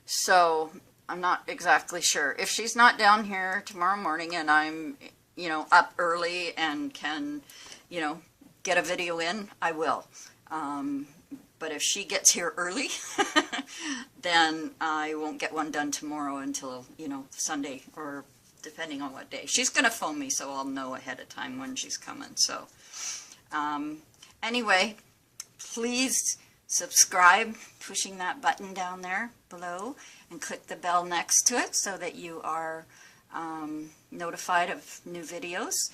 So I'm not exactly sure. If she's not down here tomorrow morning and I'm, you know, up early and can, you know, get a video in, I will. But if she gets here early, then I won't get one done tomorrow until, you know, Sunday, or depending on what day. She's going to phone me, so I'll know ahead of time when she's coming. So anyway, please subscribe, pushing that button down there below, and click the bell next to it so that you are notified of new videos.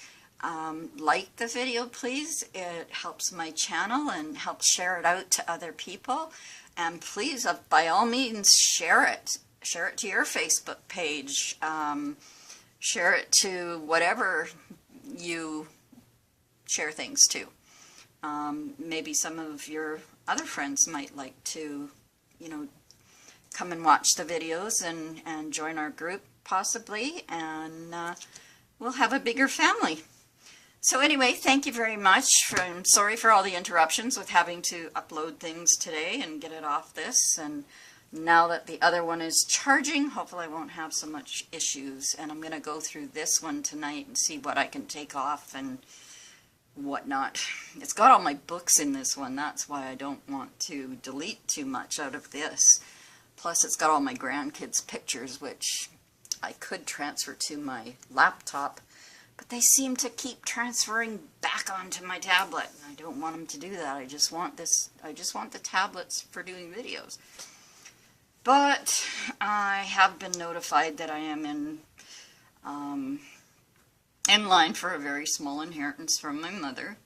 Like the video, please. It helps my channel and helps share it out to other people. And please, by all means, share it. Share it to your Facebook page. Share it to whatever you share things to. Maybe some of your other friends might like to, you know, come and watch the videos and join our group possibly, and we'll have a bigger family. So anyway, thank you very much. I'm sorry for all the interruptions with having to upload things today and get it off this, and now that the other one is charging, hopefully I won't have so much issues. And I'm going to go through this one tonight and see what I can take off and whatnot. It's got all my books in this one. That's why I don't want to delete too much out of this. Plus it's got all my grandkids' pictures, which I could transfer to my laptop, but they seem to keep transferring back onto my tablet. I don't want them to do that. I just want the tablets for doing videos. But I have been notified that I am in line for a very small inheritance from my mother.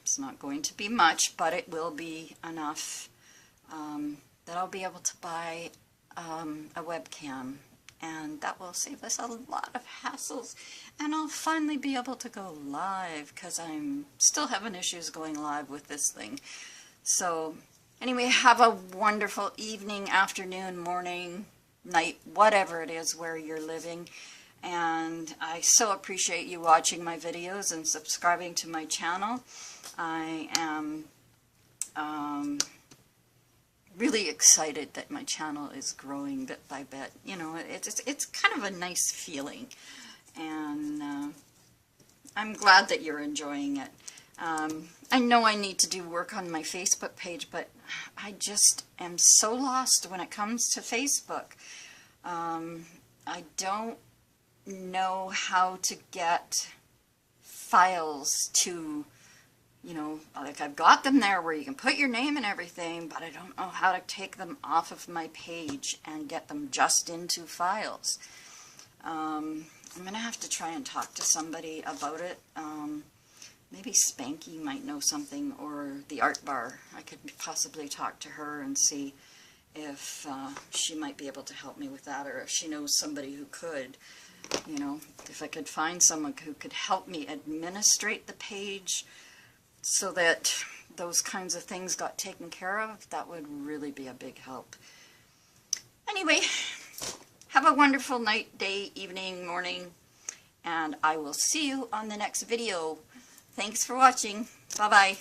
It's not going to be much, but it will be enough that I'll be able to buy a webcam, and that will save us a lot of hassles, and I'll finally be able to go live, because I'm still having issues going live with this thing. So anyway, have a wonderful evening, afternoon, morning, night, whatever it is where you're living. And I so appreciate you watching my videos and subscribing to my channel. I am really excited that my channel is growing bit by bit. You know, it's kind of a nice feeling. And I'm glad that you're enjoying it. I know I need to do work on my Facebook page, but I just am so lost when it comes to Facebook. I don't know how to get files to, you know, like I've got them there where you can put your name and everything, but I don't know how to take them off of my page and get them just into files. I'm going to have to try and talk to somebody about it. Maybe Spanky might know something, or the Art Bar. I could possibly talk to her and see if she might be able to help me with that, or if she knows somebody who could. You know, if I could find someone who could help me administrate the page so that those kinds of things got taken care of, that would really be a big help. Anyway, have a wonderful night, day, evening, morning, and I will see you on the next video. Thanks for watching. Bye-bye.